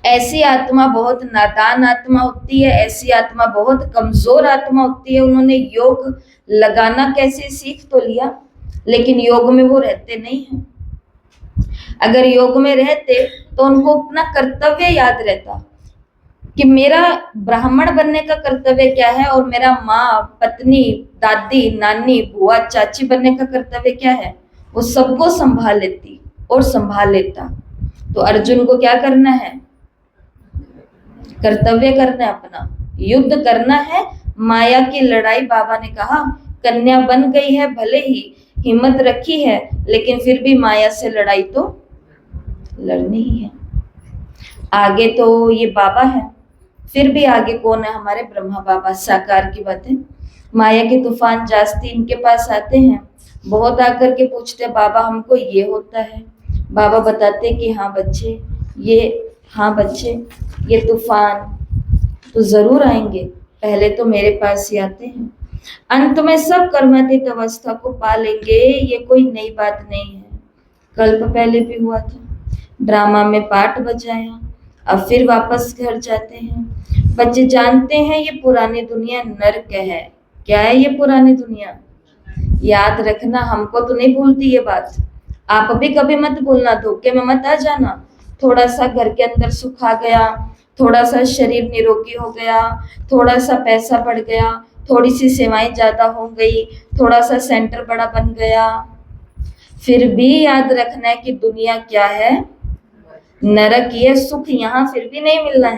ऐसी आत्मा बहुत नादान आत्मा होती है, ऐसी आत्मा बहुत कमजोर आत्मा होती है। उन्होंने योग लगाना कैसे सीख तो लिया, लेकिन योग में वो रहते नहीं हैं। अगर योग में रहते तो उनको अपना कर्तव्य याद रहता कि मेरा ब्राह्मण बनने का कर्तव्य क्या है, और मेरा माँ, पत्नी, दादी, नानी, बुआ, चाची बनने का कर्तव्य क्या है, वो सबको संभाल लेती और संभाल लेता। तो अर्जुन को क्या करना है, कर्तव्य करना है, अपना युद्ध करना है। माया की लड़ाई, बाबा ने कहा कन्या बन गई है, भले ही हिम्मत रखी है, लेकिन फिर भी माया से लड़ाई तो लड़नी ही है। आगे तो ये बाबा है, फिर भी आगे कौन है, हमारे ब्रह्मा बाबा, साकार की बातें। माया के तूफान जास्ती इनके पास आते हैं, बहुत आकर के पूछते बाबा हमको ये होता है, बाबा बताते कि हाँ बच्चे, ये तूफान तो जरूर आएंगे, पहले तो मेरे पास ही आते हैं, अंत में सब कर्मातीत अवस्था को पा लेंगे, ये कोई नई बात नहीं है। कल्प पहले भी हुआ था, ड्रामा में पार्ट बजाया, अब फिर वापस घर जाते हैं। बच्चे जानते हैं ये पुरानी दुनिया नर्क है। क्या है ये पुरानी दुनिया, याद रखना, हमको तो नहीं भूलती ये बात, आप भी कभी मत भूलना, धोखे में मत आ जाना। थोड़ा सा घर के अंदर सुख आ गया, थोड़ा सा शरीर निरोगी हो गया, थोड़ा सा पैसा बढ़ गया, थोड़ी सी सेवाएं ज्यादा हो गई, थोड़ा सा सेंटर बड़ा बन गया, फिर भी याद रखना है कि दुनिया क्या है, नरक। ये सुख यहाँ फिर भी नहीं मिलना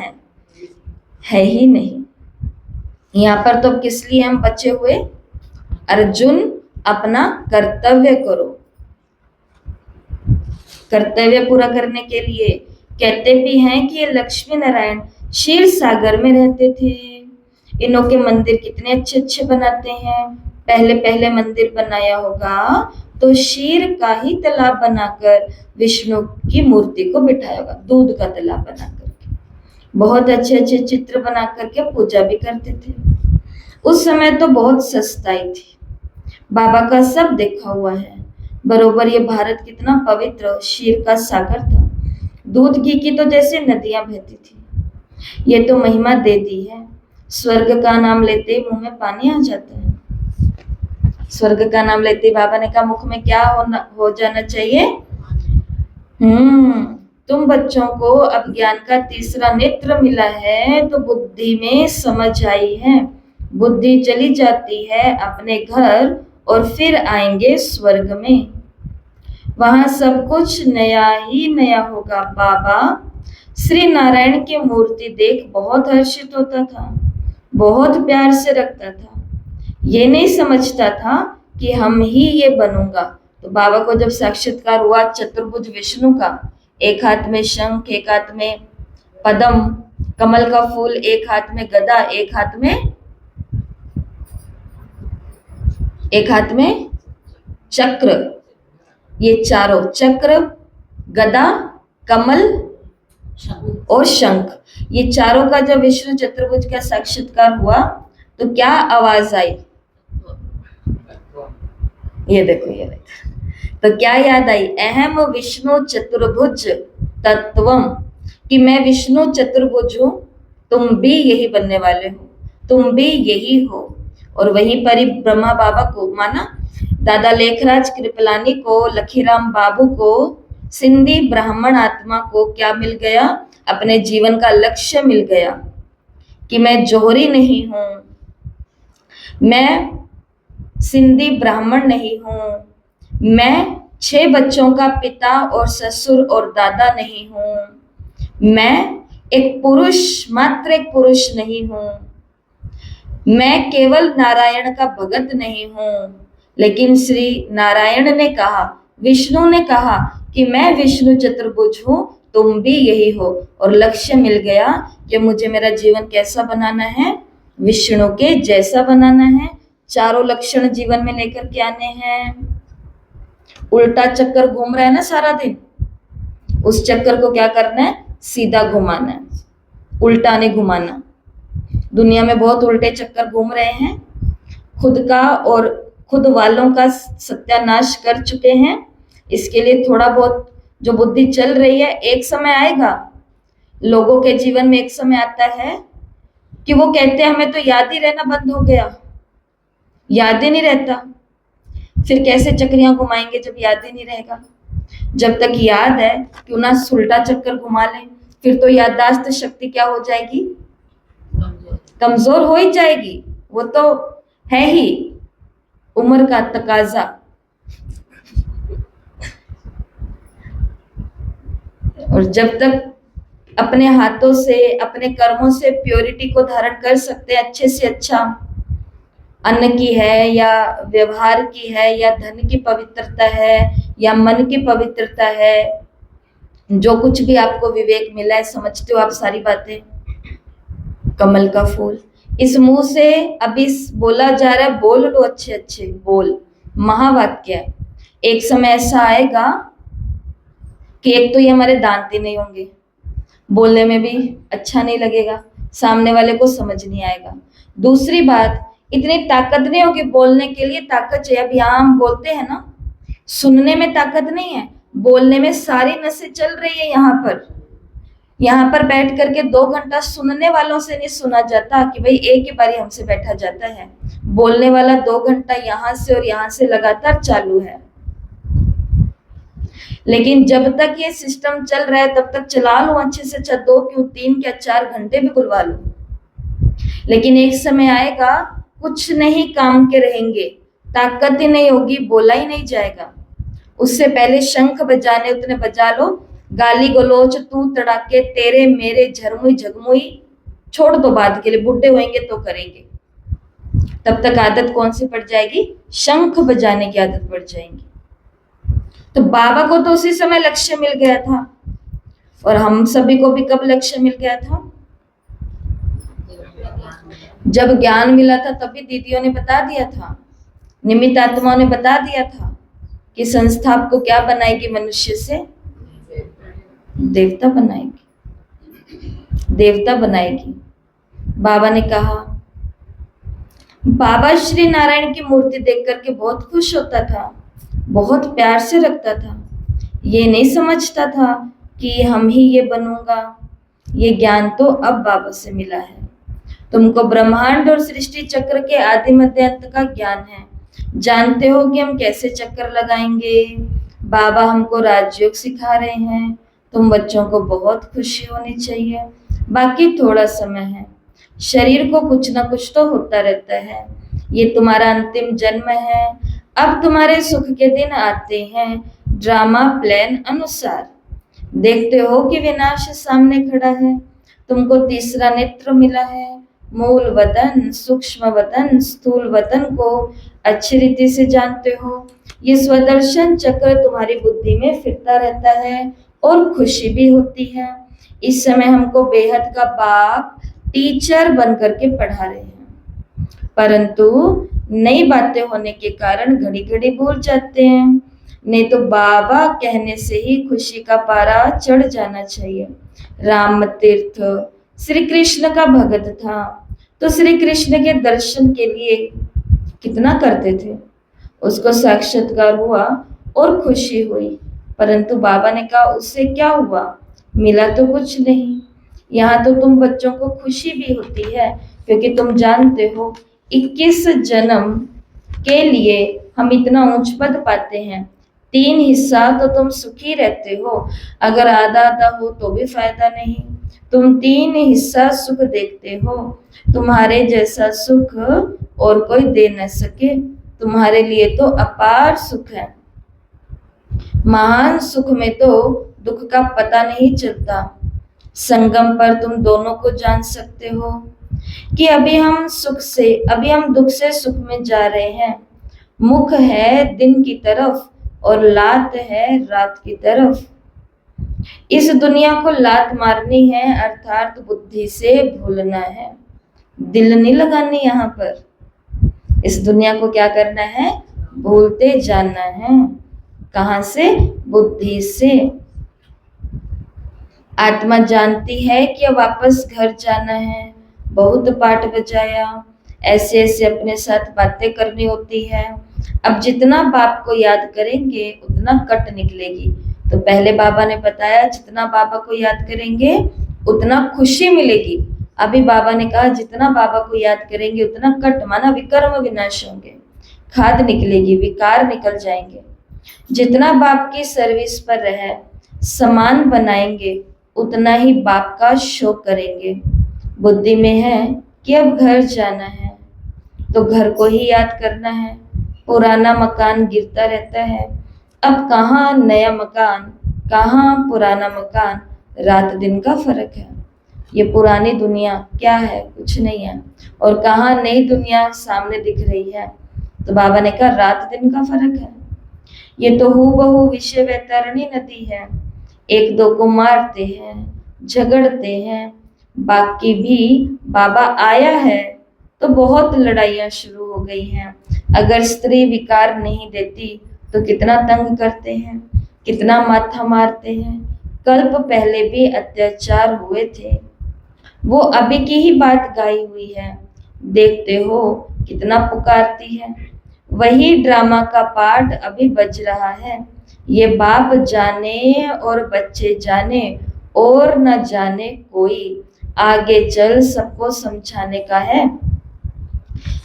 है ही नहीं। यहाँ पर तो किस लिए हम बचे हुए, अर्जुन अपना कर्तव्य करो, कर्तव्य पूरा करने के लिए। कहते भी हैं कि ये लक्ष्मी नारायण क्षीर सागर में रहते थे, इन्हों के मंदिर कितने अच्छे अच्छे बनाते हैं। पहले पहले मंदिर बनाया होगा तो क्षीर का ही तालाब बनाकर विष्णु की मूर्ति को बिठाया होगा, दूध का तालाब बना करके, बहुत अच्छे अच्छे चित्र बना करके पूजा भी करते थे। उस समय तो बहुत सस्ताई थी, बाबा का सब देखा हुआ है। बरोबर ये भारत कितना पवित्र क्षीर का सागर था, दूध घी की तो जैसे नदियां बहती थी। ये तो महिमा दे दी है, स्वर्ग का नाम लेते ही मुंह में पानी आ जाता है। स्वर्ग का नाम लेते ही बाबा ने कहा मुख में क्या हो जाना चाहिए। तुम बच्चों को अब ज्ञान का तीसरा नेत्र मिला है तो बुद्धि में समझ आई है, बुद्धि चली जाती है अपने घर और फिर आएंगे स्वर्ग में, वहां सब कुछ नया ही नया होगा। बाबा श्री नारायण की मूर्ति देख बहुत हर्षित होता था, बहुत प्यार से रखता था। ये नहीं समझता था कि हम ही ये बनूंगा। तो बाबा को जब साक्षात्कार हुआ चतुर्भुज विष्णु का, एक हाथ में शंख, एक हाथ में पद्म कमल का फूल, एक हाथ में गदा, एक हाथ में चक्र, ये चारों चक्र, गदा, कमल और शंख, ये चारों का जब विष्णु चतुर्भुज का साक्षात्कार हुआ तो क्या आवाज आई? ये देखो, ये देखो, तो क्या याद आई? अहम विष्णु चतुर्भुज तत्वम, कि मैं विष्णु चतुर्भुज हूं, तुम भी यही बनने वाले हो, तुम भी यही हो। और वहीं पर ही ब्रह्मा बाबा को माना, दादा लेखराज कृपलानी को, लखीराम बाबू को, सिंधी ब्राह्मण आत्मा को क्या मिल गया? अपने जीवन का लक्ष्य मिल गया कि मैं जोहरी नहीं हूं, मैं सिंधी ब्राह्मण नहीं हूं, मैं 6 बच्चों का पिता और ससुर और दादा नहीं हूं, मैं एक पुरुष, मात्र एक पुरुष नहीं हूं, मैं केवल नारायण का भगत नहीं हूं। लेकिन श्री नारायण ने कहा, विष्णु ने कहा कि मैं विष्णु चतुर्भुज हूं, तुम भी यही हो। और लक्ष्य मिल गया कि मुझे मेरा जीवन कैसा बनाना है? विष्णु के जैसा बनाना है। चारों लक्षण जीवन में लेकर के आने हैं। उल्टा चक्कर घूम रहा है ना सारा दिन, उस चक्कर को क्या करना है? सीधा घुमाना है, उल्टा नहीं घुमाना। दुनिया में बहुत उल्टे चक्कर घूम रहे हैं, खुद का और खुद वालों का सत्यानाश कर चुके हैं। इसके लिए थोड़ा बहुत जो बुद्धि चल रही है, एक समय आएगा, लोगों के जीवन में एक समय आता है कि वो कहते हैं हमें तो याद ही रहना बंद हो गया, याद ही नहीं रहता। फिर कैसे चक्रियां घुमाएंगे जब याद ही नहीं रहेगा? जब तक याद है, क्यों ना उल्टा चक्कर घुमा लें। फिर तो याददाश्त शक्ति क्या हो जाएगी? कमजोर हो ही जाएगी। वो तो है ही उम्र का तकाजा। और जब तक अपने हाथों से, अपने कर्मों से प्योरिटी को धारण कर सकते हैं, अच्छे से अच्छा, अन्न की है या व्यवहार की है या धन की पवित्रता है या मन की पवित्रता है, जो कुछ भी आपको विवेक मिला है, समझते हो आप सारी बातें। कमल का फूल, इस मुंह से अभी बोला जा रहा है, बोल लो अच्छे अच्छे, बोल, महावाक्य है। एक समय ऐसा आएगा कि एक तो ये हमारे दांत ही नहीं होंगे, बोलने में भी अच्छा नहीं लगेगा, सामने वाले को समझ नहीं आएगा। दूसरी बात, इतनी ताकत नहीं होगी बोलने के लिए। ताकत चाहिए, अभी हम बोलते हैं ना, सुनने में ताकत नहीं है, बोलने में सारी नसें चल रही है। यहाँ पर बैठ करके 2 घंटा सुनने वालों से नहीं सुना जाता कि भाई एक ही बारी हमसे बैठा जाता है। बोलने वाला 2 घंटा यहाँ से और यहाँ से लगातार चालू है। लेकिन जब तक ये सिस्टम चल रहा है तब तक चला लो अच्छे से, अच्छा 2 क्यों 3 क्या 4 घंटे भी बुलवा लो। लेकिन एक समय आएगा कुछ नहीं काम के रहेंगे, ताकत ही नहीं होगी, बोला ही नहीं जाएगा। उससे पहले शंख बजाने उतने बजा लो, गाली गलोच तू तड़ाके तेरे मेरे झरमुई झगमुई छोड़ दो, बाद के लिए बुढ़े होंगे तो करेंगे। तब तक आदत कौन सी पड़ जाएगी? शंख बजाने की आदत पड़ जाएगी। तो बाबा को तो उसी समय लक्ष्य मिल गया था, और हम सभी को भी कब लक्ष्य मिल गया था? जब ज्ञान मिला था। तभी दीदियों ने बता दिया था, निमित्त आत्माओं ने बता दिया था कि संस्था आपको क्या बनाएगी? मनुष्य से देवता बनाएगी, देवता बनाएगी। बाबा ने कहा, बाबा श्री नारायण की मूर्ति देख करके बहुत खुश होता था, बहुत प्यार से रखता था। ये नहीं समझता था कि हम ही ये बनूंगा। ये ज्ञान तो अब बाबा से मिला है। तुमको ब्रह्मांड और सृष्टि चक्र के आदि मध्य अंत का ज्ञान है। जानते हो कि हम कैसे चक्कर लगाएंगे। बाबा हमको राजयोग सिखा रहे हैं। तुम बच्चों को बहुत खुशी होनी चाहिए। बाकी थोड़ा समय है, शरीर को कुछ ना कुछ तो होता रहता है। ये तुम्हारा अंतिम जन्म है। अब तुम्हारे सुख के दिन आते हैं ड्रामा प्लान अनुसार। देखते हो कि विनाश सामने खड़ा है, तुमको तीसरा नेत्र मिला है। मूल वतन, सूक्ष्म वतन, स्थूल वतन को अच्छी रीति से जानते हो। ये स्वदर्शन चक्र तुम्हारी बुद्धि में फिरता रहता है और खुशी भी होती है। इस समय हमको बेहद का बाप टीचर बन करके पढ़ा रहे हैं, परंतु नई बातें होने के कारण घड़ी घड़ी भूल जाते हैं। नहीं तो बाबा कहने से ही खुशी का पारा चढ़ जाना चाहिए। राम तीर्थ श्री कृष्ण का भगत था, तो श्री कृष्ण के दर्शन के लिए कितना करते थे। उसको साक्षात्कार हुआ और खुशी हुई, परंतु बाबा ने कहा उससे क्या हुआ, मिला तो कुछ नहीं। यहाँ तो तुम बच्चों को खुशी भी होती है, क्योंकि तुम जानते हो 21 जन्म के लिए हम इतना ऊंच पद पाते हैं। 3 हिस्सा तो तुम सुखी रहते हो, अगर आधा आधा हो तो भी फायदा नहीं। तुम 3 हिस्सा सुख देखते हो, तुम्हारे जैसा सुख और कोई दे न सके। तुम्हारे लिए तो अपार सुख है। महान सुख में तो दुख का पता नहीं चलता। संगम पर तुम दोनों को जान सकते हो कि अभी हम दुख से सुख में जा रहे हैं। मुख है दिन की तरफ और लात है रात की तरफ। इस दुनिया को लात मारनी है, अर्थात बुद्धि से भूलना है, दिल नहीं लगानी। यहाँ पर इस दुनिया को क्या करना है, भूलते जाना है। कहाँ से, बुद्धि से। आत्मा जानती है कि अब वापस घर जाना है। बहुत पाठ बजाया, ऐसे ऐसे अपने साथ बातें करनी होती है। अब जितना बाप को याद करेंगे उतना कट निकलेगी। तो पहले बाबा ने बताया जितना बाबा को याद करेंगे उतना खुशी मिलेगी। अभी बाबा ने कहा जितना बाबा को याद करेंगे उतना कट, माना विकर्म विनाश होंगे, खाद निकलेगी, विकार निकल जाएंगे। जितना बाप की सर्विस पर रहे, समान बनाएंगे, उतना ही बाप का शोक करेंगे। बुद्धि में है कि अब घर जाना है, तो घर को ही याद करना है। पुराना मकान गिरता रहता है, अब कहाँ नया मकान, कहाँ पुराना मकान, रात दिन का फर्क है। ये पुरानी दुनिया क्या है, कुछ नहीं है, और कहाँ नई दुनिया सामने दिख रही है। तो बाबा ने कहा रात दिन का फर्क है। ये तो हूबहू विषय वैतरणी नदी है, एक दो को मारते हैं, झगड़ते हैं, बाकी भी बाबा आया है तो बहुत लड़ाइयाँ शुरू हो गई हैं। अगर स्त्री विकार नहीं देती तो कितना तंग करते हैं, कितना माथा मारते हैं। कल्प पहले भी अत्याचार हुए थे, वो अभी की ही बात गाई हुई है। देखते हो कितना पुकारती है। वही ड्रामा का पार्ट अभी बज रहा है। ये बाप जाने और बच्चे जाने और न जाने कोई, आगे चल सबको समझाने का है।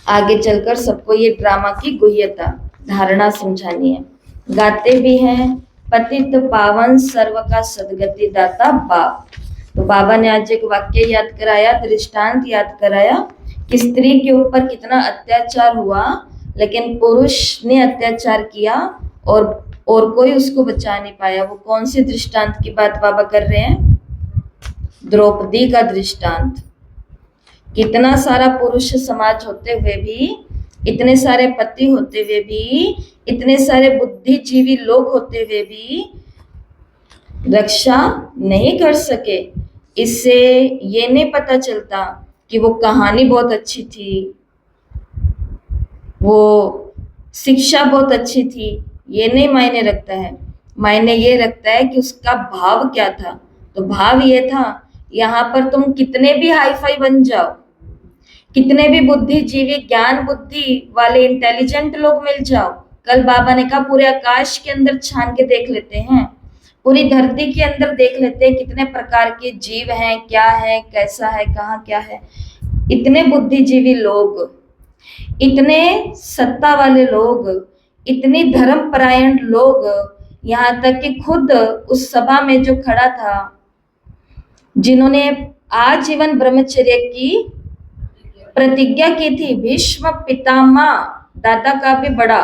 आगे चलकर सबको ये ड्रामा की गुह्यता धारणा समझानी है। गाते भी हैं पतित पावन सर्व का सदगति दाता बाप। तो बाबा ने आज एक वाक्य याद कराया, दृष्टांत याद कराया कि स्त्री के ऊपर कितना अत्याचार हुआ, लेकिन पुरुष ने अत्याचार किया और कोई उसको बचा नहीं पाया। वो कौन से दृष्टांत की बात बाबा कर रहे हैं, द्रौपदी का दृष्टांत। कितना सारा पुरुष समाज होते हुए भी, इतने सारे पति होते हुए भी, इतने सारे बुद्धिजीवी लोग होते हुए भी रक्षा नहीं कर सके। इससे ये नहीं पता चलता कि वो कहानी बहुत अच्छी थी, वो शिक्षा बहुत अच्छी थी, ये नहीं मायने रखता है। मायने ये रखता है कि उसका भाव क्या था। तो भाव ये था, यहाँ पर तुम कितने भी हाई फाई बन जाओ, कितने भी बुद्धिजीवी ज्ञान बुद्धि वाले इंटेलिजेंट लोग मिल जाओ, कल बाबा ने कहा पूरे आकाश के अंदर छान के देख लेते हैं, पूरी धरती के अंदर देख लेते हैं कितने प्रकार के जीव हैं, क्या है, कैसा है, कहाँ क्या है। इतने बुद्धिजीवी लोग, इतने सत्ता वाले लोग, इतनी धर्मपरायण लोग, यहाँ तक कि खुद उस सभा में जो खड़ा था, जिन्होंने आजीवन ब्रह्मचर्य की प्रतिज्ञा की थी, भीष्म पितामह, दादा का भी बड़ा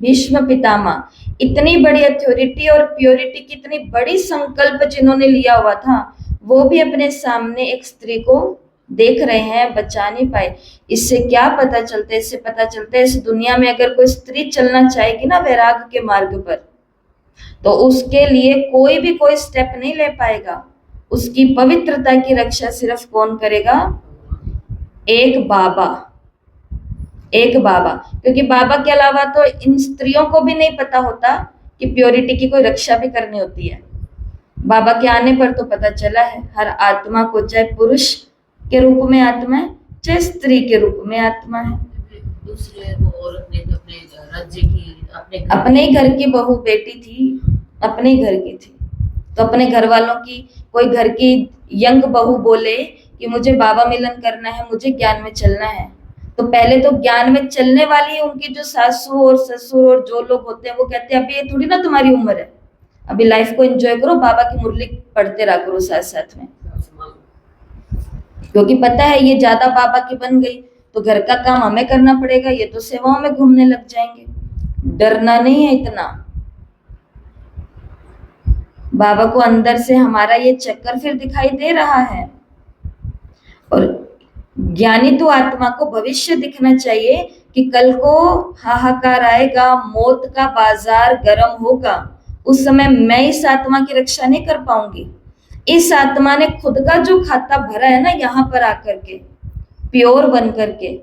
भीष्म पितामह, इतनी बड़ी अथॉरिटी और प्योरिटी की इतनी बड़ी संकल्प जिन्होंने लिया हुआ था, वो भी अपने सामने एक स्त्री को देख रहे हैं, बचा नहीं पाए। इससे क्या पता चलता है? इससे पता चलता है इस दुनिया में अगर कोई स्त्री चलना चाहेगी ना वैराग्य के मार्ग पर, तो उसके लिए कोई भी कोई स्टेप नहीं ले पाएगा। उसकी पवित्रता की रक्षा सिर्फ कौन करेगा? एक बाबा, एक बाबा। क्योंकि बाबा के अलावा तो इन स्त्रियों को भी नहीं पता होता कि प्योरिटी की कोई रक्षा भी करनी होती है। बाबा के आने पर तो पता चला है हर आत्मा को, चाहे पुरुष के रूप में आत्मा है, चाहे स्त्री के रूप में आत्मा है। दूसरे वो औरत ने तो अपने राज्य की अपने ही घर की बहू बेटी थी, अपने ही घर की थी, तो अपने घर वालों की, कोई घर की यंग बहू बोले कि मुझे बाबा मिलन करना है, मुझे ज्ञान में चलना है, तो पहले तो ज्ञान में चलने वाली उनकी जो सासू और ससुर और जो लोग होते हैं वो कहते हैं अभी ये थोड़ी ना तुम्हारी उम्र है, अभी लाइफ को एंजॉय करो, बाबा की मुरली पढ़ते रहा करो साथ साथ में। क्योंकि पता है ये ज्यादा बाबा की बन गई तो घर का काम हमें करना पड़ेगा, ये तो सेवाओं में घूमने लग जाएंगे। डरना नहीं है इतना। बाबा को अंदर से हमारा ये चक्कर फिर दिखाई दे रहा है। और ज्ञानी तो आत्मा को भविष्य दिखना चाहिए कि कल को हाहाकार आएगा, मौत का बाजार गर्म होगा, उस समय मैं इस आत्मा की रक्षा नहीं कर पाऊंगी। इस आत्मा ने खुद का जो खाता भरा है ना यहाँ पर आकर के, प्योर बन करके,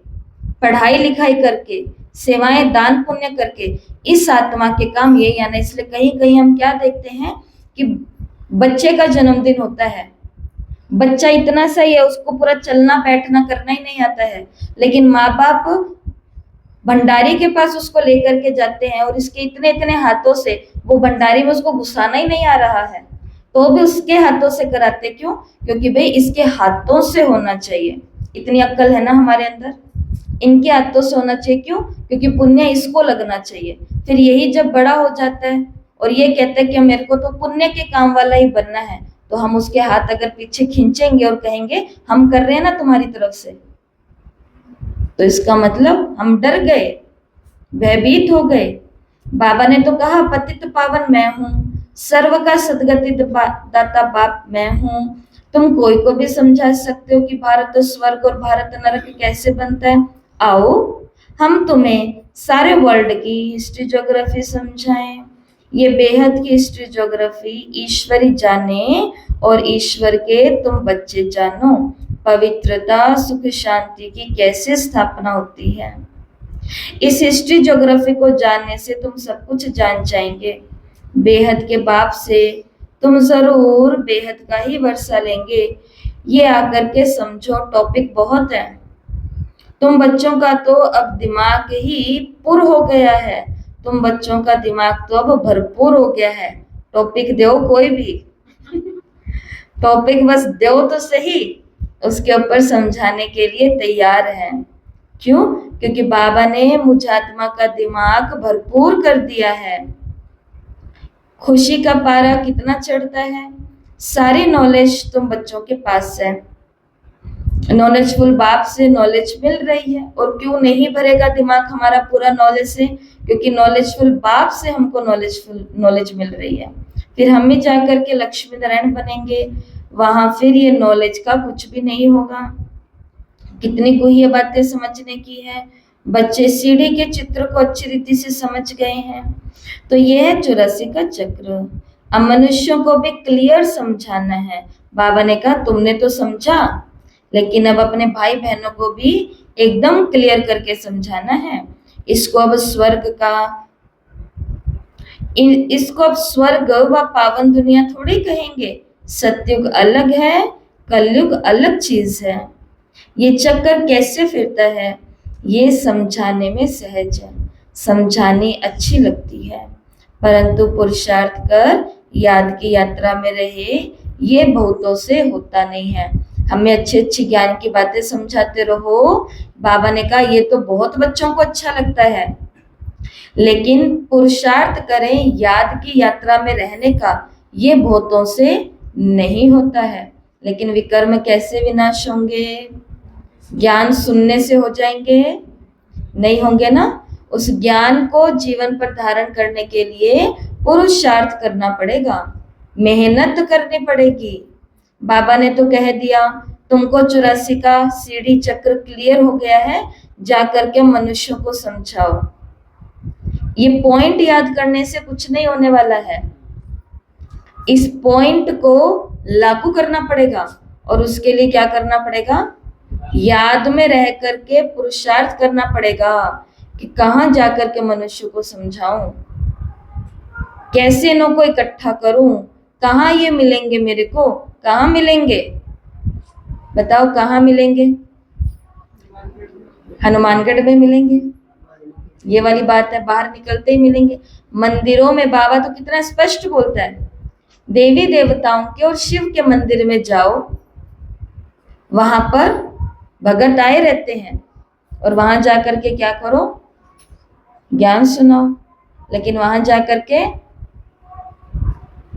पढ़ाई लिखाई करके, सेवाएं दान पुण्य करके, इस आत्मा के काम ये या ना। इसलिए कहीं कहीं हम क्या देखते हैं कि बच्चे का जन्मदिन होता है, बच्चा इतना सही है, उसको पूरा चलना बैठना करना ही नहीं आता है, लेकिन माँ बाप भंडारी के पास उसको लेकर के जाते हैं और इसके इतने इतने हाथों से, वो भंडारी में उसको घुसाना ही नहीं आ रहा है तो भी उसके हाथों से कराते। क्यों? क्योंकि भाई इसके हाथों से होना चाहिए। इतनी अक्ल है ना हमारे अंदर, इनके हाथों से होना चाहिए। क्यों? क्योंकि पुण्य इसको लगना चाहिए। फिर यही जब बड़ा हो जाता है और ये कहता है कि मेरे को तो पुण्य के काम वाला ही बनना है, तो हम उसके हाथ अगर पीछे खींचेंगे और कहेंगे हम कर रहे हैं ना तुम्हारी तरफ से, तो इसका मतलब हम डर गए, भयभीत हो गए। बाबा ने तो कहा पतित पावन मैं हूं, सर्व का सदगति दाता बाप मैं हूं। तुम कोई को भी समझा सकते हो कि भारत स्वर्ग और भारत नरक कैसे बनता है। आओ हम तुम्हें सारे वर्ल्ड की हिस्ट्री ज्योग्राफी समझाएं। ये बेहद की हिस्ट्री ज्योग्राफी ईश्वरी जाने और ईश्वर के तुम बच्चे जानो। पवित्रता सुख शांति की कैसे स्थापना होती है। इस हिस्ट्री ज्योग्राफी को जानने से तुम सब कुछ जान जाएंगे। बेहद के बाप से तुम जरूर बेहद का ही वर्षा लेंगे। ये आकर के समझो, टॉपिक बहुत है। तुम बच्चों का तो अब दिमाग ही पुर हो गया है, तुम बच्चों का दिमाग तो अब भरपूर हो गया है। टॉपिक दो कोई भी टॉपिक बस दो तो सही, उसके ऊपर समझाने के लिए तैयार है। क्यों? क्योंकि बाबा ने मुझ आत्मा का दिमाग भरपूर कर दिया है। खुशी का पारा कितना चढ़ता है। सारी नॉलेज तुम बच्चों के पास है, नॉलेजफुल बाप से नॉलेज मिल रही है। और क्यों नहीं भरेगा दिमाग हमारा पूरा नॉलेज से? क्योंकि नॉलेजफुल बाप से हमको नॉलेज मिल रही है। फिर हम ही जाकर के लक्ष्मी नारायण बनेंगे, वहां फिर ये नॉलेज का कुछ भी नहीं होगा। कितनी को ये बातें समझने की है। बच्चे सीढ़ी के चित्र को अच्छी रीति से समझ गए हैं। तो ये है 84 का चक्र। अब मनुष्यों को भी क्लियर समझाना है। बाबा ने कहा तुमने तो समझा, लेकिन अब अपने भाई बहनों को भी एकदम क्लियर करके समझाना है। इसको अब स्वर्ग व पावन दुनिया थोड़ी कहेंगे। सतयुग अलग है, कलयुग अलग चीज है। ये चक्कर कैसे फिरता है ये समझाने में सहज है, समझानी अच्छी लगती है, परंतु पुरुषार्थ कर याद की यात्रा में रहे ये बहुतों से होता नहीं है। हमें अच्छी अच्छी ज्ञान की बातें समझाते रहो। बाबा ने कहा ये तो बहुत बच्चों को अच्छा लगता है, लेकिन पुरुषार्थ करें याद की यात्रा में रहने का, ये बहुतों से नहीं होता है। लेकिन विकर्म कैसे विनाश होंगे? ज्ञान सुनने से हो जाएंगे? नहीं होंगे ना। उस ज्ञान को जीवन पर धारण करने के लिए पुरुषार्थ करना पड़ेगा, मेहनत करनी पड़ेगी। बाबा ने तो कह दिया तुमको 84 का सीढ़ी चक्र क्लियर हो गया है, जाकर के मनुष्यों को समझाओ। ये पॉइंट याद करने से कुछ नहीं होने वाला है, इस पॉइंट को लागू करना पड़ेगा। और उसके लिए क्या करना पड़ेगा? याद में रह करके पुरुषार्थ करना पड़ेगा कि कहाँ जाकर के मनुष्य को समझाऊं, कैसे इन्हों को इकट्ठा करूं, कहाँ ये मिलेंगे मेरे को, कहाँ मिलेंगे बताओ, कहाँ मिलेंगे? हनुमानगढ़ में मिलेंगे, ये वाली बात है, बाहर निकलते ही मिलेंगे। मंदिरों में बाबा तो कितना स्पष्ट बोलता है, देवी देवताओं के और शिव के मंदिर में जाओ, वहां पर भगत आए रहते हैं, और वहां जाकर के क्या करो? ज्ञान सुनाओ। लेकिन वहां जाकर के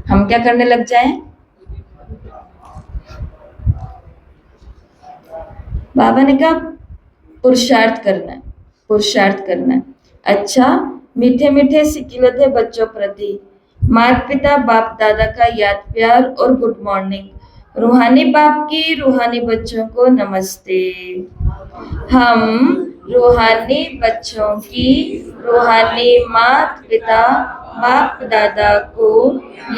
हम क्या करने लग जाएं? बाबा ने कहा पुरुषार्थ करना है, पुरुषार्थ करना है। अच्छा, मीठे मीठे सिकिलते बच्चों प्रति माता पिता बाप दादा का याद प्यार और गुड मॉर्निंग। रूहानी बाप की रूहानी बच्चों को नमस्ते। हम रूहानी बच्चों की रूहानी माता पिता बाप दादा को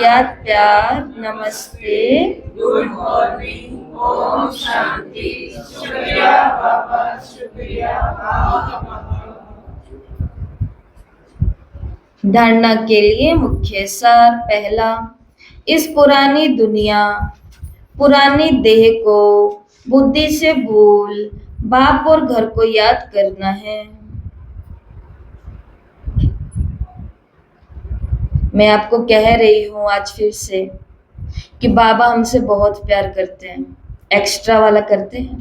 याद प्यार नमस्ते, गुड मॉर्निंग, ओम शांति, शुक्रिया बाबा, शुक्रिया बाबा। धारणा के लिए मुख्य सार। पहला, इस पुरानी दुनिया पुरानी देह को बुद्धि से भूल बाप और घर को याद करना है। मैं आपको कह रही हूं आज फिर से कि बाबा हमसे बहुत प्यार करते हैं, एक्स्ट्रा वाला करते हैं।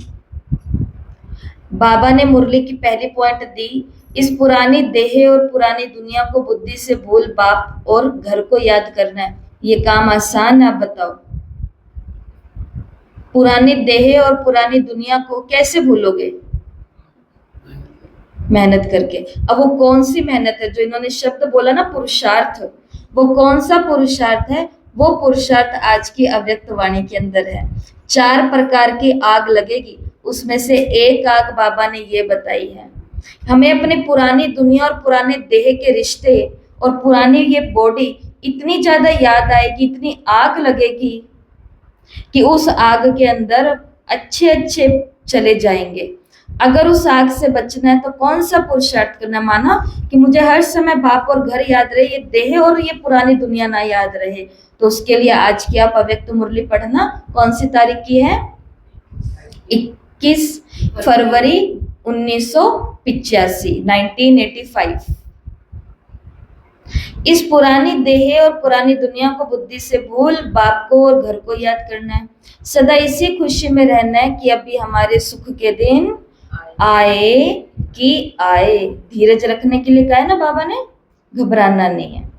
बाबा ने मुरली की पहली पॉइंट दी, इस पुरानी देह और पुरानी दुनिया को बुद्धि से भूल बाप और घर को याद करना है। ये काम आसान है? आप बताओ, पुरानी देह और पुरानी दुनिया को कैसे भूलोगे? मेहनत करके। अब वो कौन सी मेहनत है? जो इन्होंने शब्द बोला ना, पुरुषार्थ, वो कौन सा पुरुषार्थ है? वो पुरुषार्थ आज की अव्यक्त वाणी के अंदर है। 4 प्रकार की आग लगेगी, उसमें से एक आग बाबा ने ये बताई है। हमें अपनी पुरानी दुनिया और पुराने देह के रिश्ते और पुरानी ये बॉडी इतनी ज्यादा याद आएगी, इतनी आग लगेगी कि उस आग के अंदर अच्छे अच्छे चले जाएंगे। अगर उस आग से बचना है तो कौन सा पुरुषार्थ करना? माना कि मुझे हर समय बाप और घर याद रहे, ये देह और ये पुरानी दुनिया ना याद रहे, तो उसके लिए आज की आप अव्यक्त मुरली पढ़ना। कौन सी तारीख की है? 21 फरवरी 1985, 1985। इस पुरानी देह और पुरानी दुनिया को बुद्धि से भूल बाप को और घर को याद करना है। सदा इसी खुशी में रहना है कि अभी हमारे सुख के दिन आए कि आए। धीरज रखने के लिए कहा है ना बाबा ने, घबराना नहीं है।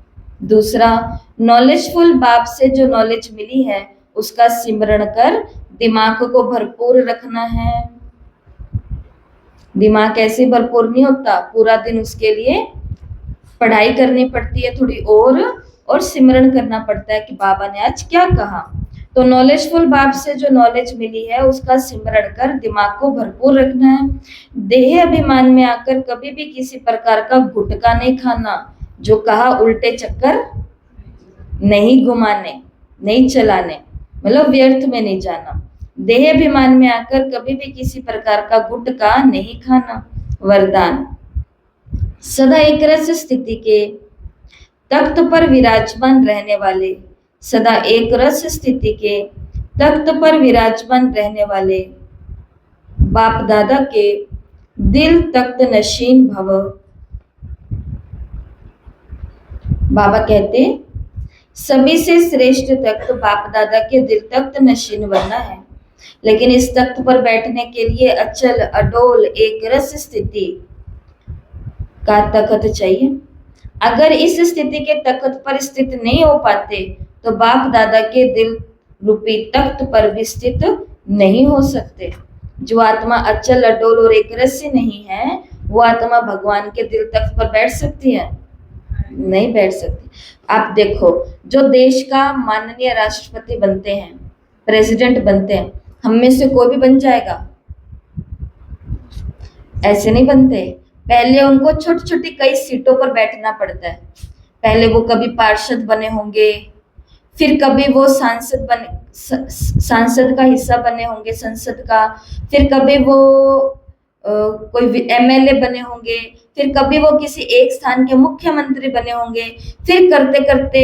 दूसरा, नॉलेजफुल बाप से जो नॉलेज मिली है उसका सिमरण कर दिमाग को भरपूर रखना है। दिमाग ऐसे भरपूर नहीं होता, पूरा दिन उसके लिए पढ़ाई करनी पड़ती है थोड़ी और सिमरण करना पड़ता है कि बाबा ने आज क्या कहा। तो नॉलेजफुल बाप से जो नॉलेज मिली है उसका सिमरण कर दिमाग को भरपूर रखना है। देह अभिमान में आकर कभी भी किसी प्रकार का गुटका नहीं खाना। जो कहा उल्टे चक्कर नहीं घुमाने, नहीं चलाने, मतलब व्यर्थ में नहीं जाना। देह अभिमान में आकर कभी भी किसी प्रकार का गुटका नहीं खाना। वरदान, सदा एक रस स्थिति के तख्त पर विराजमान रहने वाले, सदा एक रस स्थिति के तख्त पर विराजमान रहने वाले बाप दादा के दिल तख्त नशीन भव। बाबा कहते सभी से श्रेष्ठ तख्त बाप दादा के दिल तख्त नशीन बनना है, लेकिन इस तख्त पर बैठने के लिए अचल अडोल एक रस स्थिति का तख्त चाहिए। अगर इस स्थिति के तख्त पर स्थित नहीं हो पाते तो बाप दादा के दिल रूपी तख्त पर भी स्थित नहीं हो सकते। जो आत्मा अचल अडोल और एक रस नहीं है वो आत्मा भगवान के दिल तख्त पर बैठ सकती है? नहीं बैठ सकती। आप देखो, जो देश का माननीय राष्ट्रपति बनते हैं, प्रेसिडेंट बनते हैं, हम में से कोई भी बन जाएगा? ऐसे नहीं बनते। पहले उनको छोटी छोटी कई सीटों पर बैठना पड़ता है। पहले वो कभी पार्षद बने होंगे, फिर कभी वो सांसद का हिस्सा बने होंगे, संसद का, फिर कभी वो कोई एमएलए बने होंगे, फिर कभी वो किसी एक स्थान के मुख्यमंत्री बने होंगे। फिर करते करते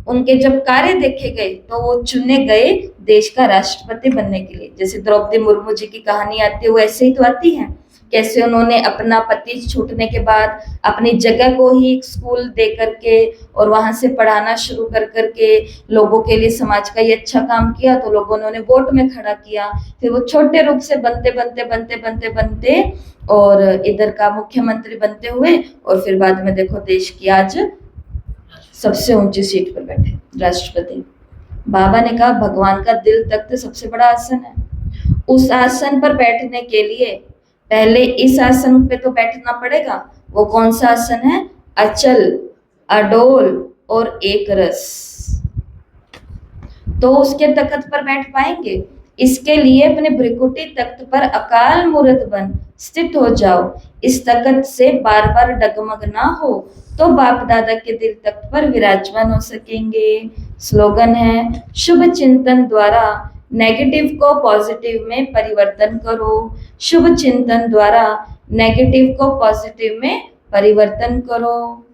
उनके जब कार्य देखे गए तो वो चुने गए देश का राष्ट्रपति बनने के लिए। जैसे द्रौपदी मुर्मू जी की कहानी आती है, वो ऐसे ही तो आती है। कैसे उन्होंने अपना पति छूटने के बाद अपनी जगह को ही स्कूल दे करके और वहां से पढ़ाना शुरू कर करके लोगों के लिए समाज का ये अच्छा काम किया, तो लोगों ने उन्हें वोट में खड़ा किया। फिर वो छोटे रूप से बनते बनते बनते बनते बनते और इधर का मुख्यमंत्री बनते हुए, और फिर बाद में देखो देश की आज सबसे ऊंची सीट पर बैठे राष्ट्रपति। बाबा ने कहा भगवान का दिल तख्त सबसे बड़ा आसन है। उस आसन पर बैठने के लिए पहले इस आसन पे तो बैठना पड़ेगा। वो कौन सा आसन है? अचल, अडोल और एक रस। तो उसके तख्त पर बैठ पाएंगे? इसके लिए अपने भ्रिकुटी तख्त पर अकाल मूर्त बन स्थित हो जाओ। इस तख्त से बार बार डगमग ना हो तो बाप दादा के दिल तख्त पर विराजमान हो सकेंगे। स्लोगन है, शुभ चिंतन द्वारा नेगेटिव को पॉजिटिव में परिवर्तन करो। शुभ चिंतन द्वारा नेगेटिव को पॉजिटिव में परिवर्तन करो।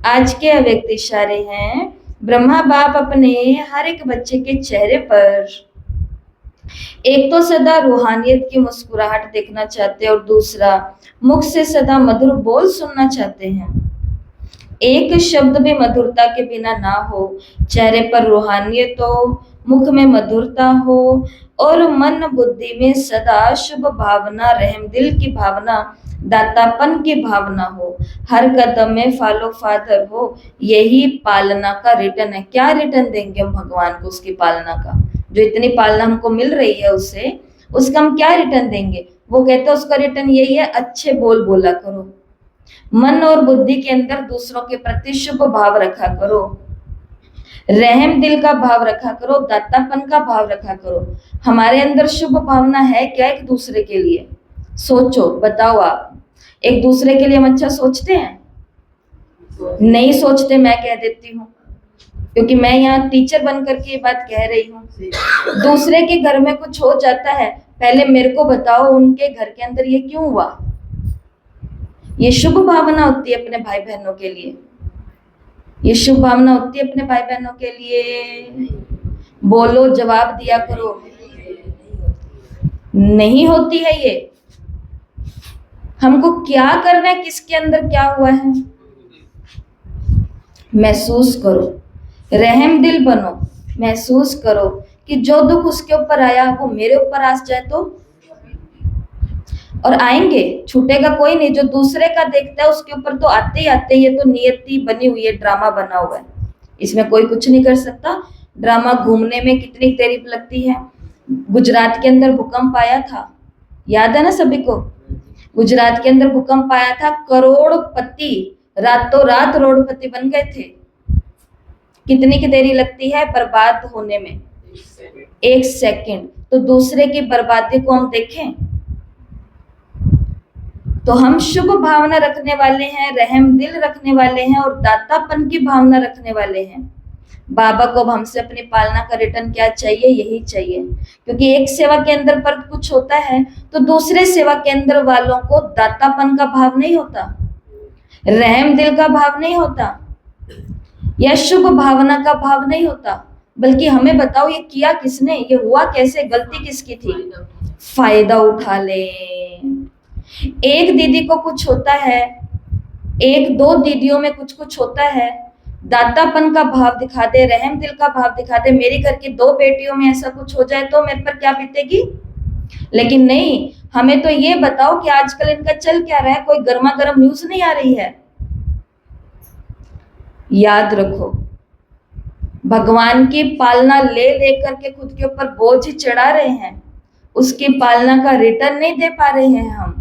आज के अव्यक्त इशारे हैं, ब्रह्मा बाप अपने हर एक बच्चे के चेहरे पर एक तो सदा रूहानियत की मुस्कुराहट देखना चाहते हैं और दूसरा मुख से सदा मधुर बोल सुनना चाहते हैं। एक शब्द भी मधुरता के बिना ना हो, चेहरे पर रूहानियत हो, मुख में मधुरता हो और मन बुद्धि में सदा शुभ भावना, रहम दिल की भावना, दातापन की भावना हो, हर कदम में फॉलो फादर हो। यही पालना का रिटर्न है। क्या रिटर्न देंगे हम भगवान को उसकी पालना का? जो इतनी पालना हमको मिल रही है उससे, उसका हम क्या रिटर्न देंगे? वो कहते हैं उसका रिटर्न यही है, अच्छे बोल बोला करो, मन और बुद्धि के अंदर दूसरों के प्रति शुभ भाव रखा करो, रहम दिल का भाव रखा करो, दातापन का भाव रखा करो। हमारे अंदर शुभ भावना है क्या एक दूसरे के लिए? सोचो, बताओ आप, एक दूसरे के लिए हम अच्छा सोचते हैं? नहीं सोचते। मैं कह देती हूँ, क्योंकि मैं यहाँ टीचर बन करके ये बात कह रही हूँ। दूसरे के घर में कुछ हो जाता है, पहले मेरे को बताओ उनके घर के अंदर ये क्यों हुआ। ये शुभ भावना होती है अपने भाई बहनों के लिए। ये शुभ भावना होती है अपने भाई बहनों के लिए। बोलो, जवाब दिया करो। नहीं होती है ये। हमको क्या करना है, किसके अंदर क्या हुआ है महसूस करो, रहम दिल बनो, महसूस करो कि जो दुख उसके ऊपर आया वो मेरे ऊपर आ जाए तो, और आएंगे, छूटेगा कोई नहीं। जो दूसरे का देखता है उसके ऊपर तो आते ही आते। ये तो नियति बनी हुई है, ड्रामा बना हुआ है, इसमें कोई कुछ नहीं कर सकता। ड्रामा घूमने में कितनी तारीफ लगती है। गुजरात के अंदर भूकंप आया था, याद है ना सभी को? गुजरात के अंदर भूकंप आया था, करोड़पति रातों रात करोड़पति बन गए थे। कितनी की देरी लगती है बर्बाद होने में? 1 सेकंड। तो दूसरे की बर्बादी को हम देखें तो हम शुभ भावना रखने वाले हैं, रहम दिल रखने वाले हैं और दातापन की भावना रखने वाले हैं। बाबा को अब हमसे अपनी पालना का रिटर्न क्या चाहिए? यही चाहिए। क्योंकि एक सेवा के अंदर पर कुछ होता है तो दूसरे सेवा के अंदर वालों को दातापन का भाव नहीं होता, रहम दिल का भाव नहीं होता, या शुभ भावना का भाव नहीं होता। बल्कि हमें बताओ ये किया किसने, ये हुआ कैसे, गलती किसकी थी? फायदा उठा ले। एक दीदी को कुछ होता है, 1-2 दीदियों में कुछ कुछ होता है, दातापन का भाव दिखा दे, रहम दिल का भाव दिखा दे। मेरी घर की 2 बेटियों में ऐसा कुछ हो जाए तो मेरे पर क्या बीतेगी? लेकिन नहीं, हमें तो ये बताओ कि आजकल इनका चल क्या रहा है। कोई गर्मा गर्म न्यूज नहीं आ रही है। याद रखो, भगवान की पालना ले लेकर के खुद के ऊपर बोझ चढ़ा रहे हैं, उसकी पालना का रिटर्न नहीं दे पा रहे हैं हम।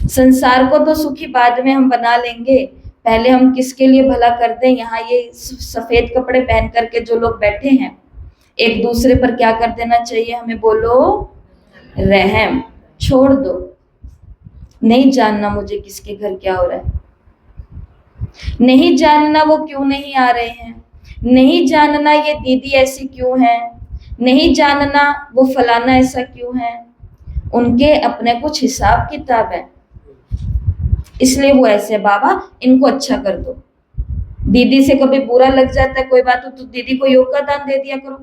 संसार को तो सुखी बाद में हम बना लेंगे, पहले हम किसके लिए भला करते हैं। यहाँ ये सफेद कपड़े पहन करके जो लोग बैठे हैं, एक दूसरे पर क्या कर देना चाहिए हमें, बोलो रहम। छोड़ दो, नहीं जानना मुझे किसके घर क्या हो रहा है, नहीं जानना वो क्यों नहीं आ रहे हैं, नहीं जानना ये दीदी ऐसी क्यों है, नहीं जानना वो फलाना ऐसा क्यों है। उनके अपने कुछ हिसाब किताब है, इसलिए वो ऐसे। बाबा इनको अच्छा कर दो। दीदी से कभी बुरा लग जाता है कोई बात, तो दीदी को योग का दान दे दिया करो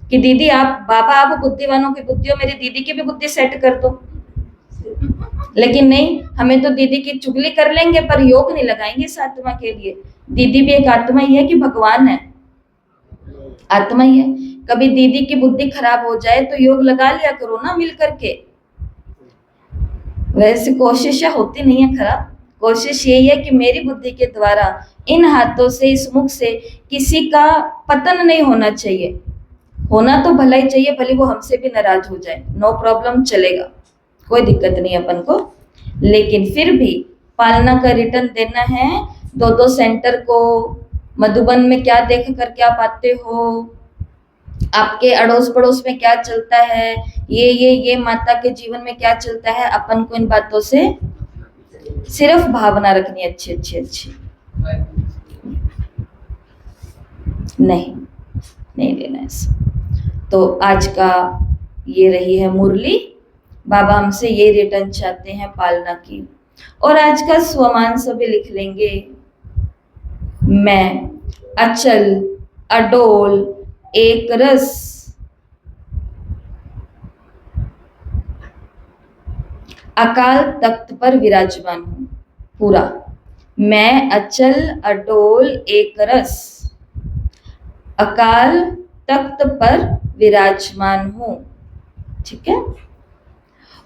कि दीदी आप, बाबा आप बुद्धिवानों की बुद्धि हो, मेरी दीदी की भी बुद्धि सेट कर दो। लेकिन नहीं, हमें तो दीदी की चुगली कर लेंगे पर योग नहीं लगाएंगे इस आत्मा के लिए। दीदी भी एक आत्मा ही है कि भगवान है, आत्मा ही है। कभी दीदी की बुद्धि खराब हो जाए तो योग लगा लिया करो ना मिल करके। वैसे कोशिश होती नहीं है खराब, कोशिश यही है कि मेरी बुद्धि के द्वारा इन हाथों से, इस मुख से किसी का पतन नहीं होना चाहिए। होना तो भला ही चाहिए, भले वो हमसे भी नाराज हो जाए, नो प्रॉब्लम, चलेगा, कोई दिक्कत नहीं अपन को। लेकिन फिर भी पालना का रिटर्न देना है। 2-2 सेंटर को, मधुबन में क्या देख कर क्या पाते हो, आपके अड़ोस पड़ोस में क्या चलता है, ये माता के जीवन में क्या चलता है, अपन को इन बातों से सिर्फ भावना रखनी अच्छी अच्छी अच्छी, नहीं लेना ऐसा। तो आज का ये रही है मुरली। बाबा हमसे ये रिटर्न चाहते हैं पालना की। और आज का स्वमान सभी लिख लेंगे। मैं अचल अडोल एक रस, अकाल तख्त पर विराजमान हूं। पूरा, मैं अचल अडोल एक रस, अकाल तख्त पर विराजमान हूं। ठीक है,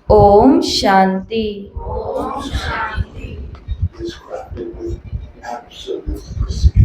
Om Shanti. Described it with absolute precision.